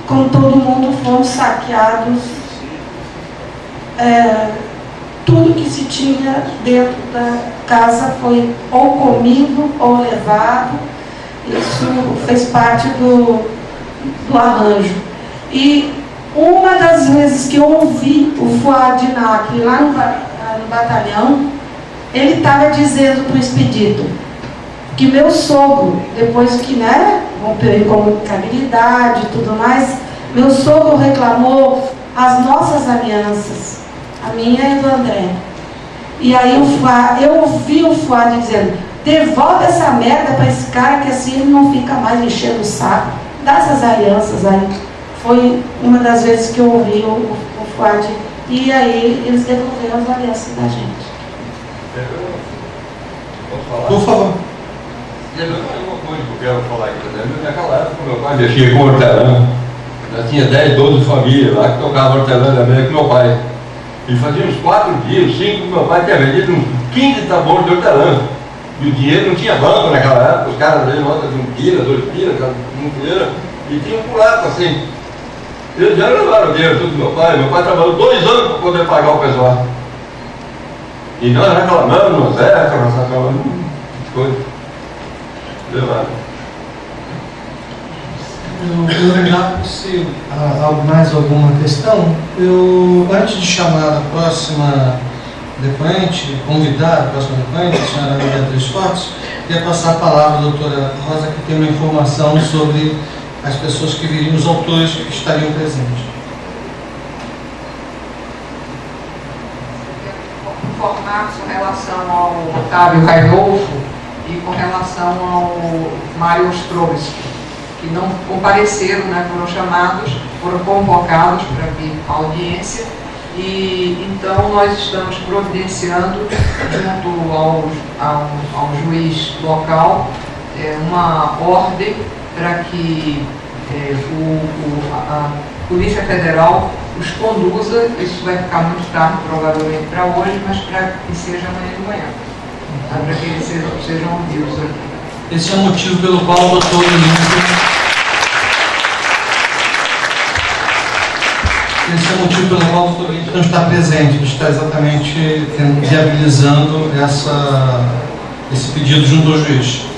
como todo mundo, fomos saqueados. Tudo que se tinha dentro da casa foi ou comido ou levado. Isso fez parte do arranjo. E uma das vezes que eu ouvi o Fuad Nakri lá no batalhão, ele estava dizendo para o expedito que meu sogro, depois que, né, rompeu a incomunicabilidade e tudo mais, meu sogro reclamou as nossas alianças, a minha e do André. E aí eu ouvi o Fuad dizendo: devolve essa merda para esse cara, que assim ele não fica mais enchendo o saco, dá essas alianças aí. Foi uma das vezes que eu ouvi o Fuad, e aí eles devolveram as alianças da gente.
Posso falar?
Por favor.
Tem uma coisa que eu quero falar aqui, né? Naquela época, meu pai mexia com hortelã. Já tinha 10, 12 famílias lá que tocavam hortelã também com meu pai. E fazia uns 4 dias, 5, meu pai tinha vendido uns 15 sabores de hortelã. E o dinheiro não tinha banco naquela época, os caras daí notas de 1 quilo, 2 quilos, não queira, e tinha um buraco assim. Eles já levaram o dinheiro tudo do meu pai trabalhou 2 anos para poder pagar o pessoal. E nós reclamamos no exército, nós reclamamos coisa. Levaram.
Se há mais alguma questão, antes de chamar a próxima depoente, convidar a próxima depoente, a senhora Beatriz Fortes, queria passar a palavra à doutora Rosa, que tem uma informação sobre as pessoas que viriam, os autores que estariam presentes.
Informar com relação ao Otávio Caidolfo e com relação ao Mário Ostrovski, que não compareceram, né, foram chamados, foram convocados para vir à audiência, e então nós estamos providenciando, junto ao juiz local, uma ordem para que a Polícia Federal os conduza. Isso vai ficar muito tarde, provavelmente, para hoje, mas para que seja amanhã de manhã, para que eles sejam ouvidos aqui.
Esse é o motivo pelo qual o doutor esse é o motivo pelo qual o doutor não está presente, ele está exatamente viabilizando esse pedido junto ao juiz.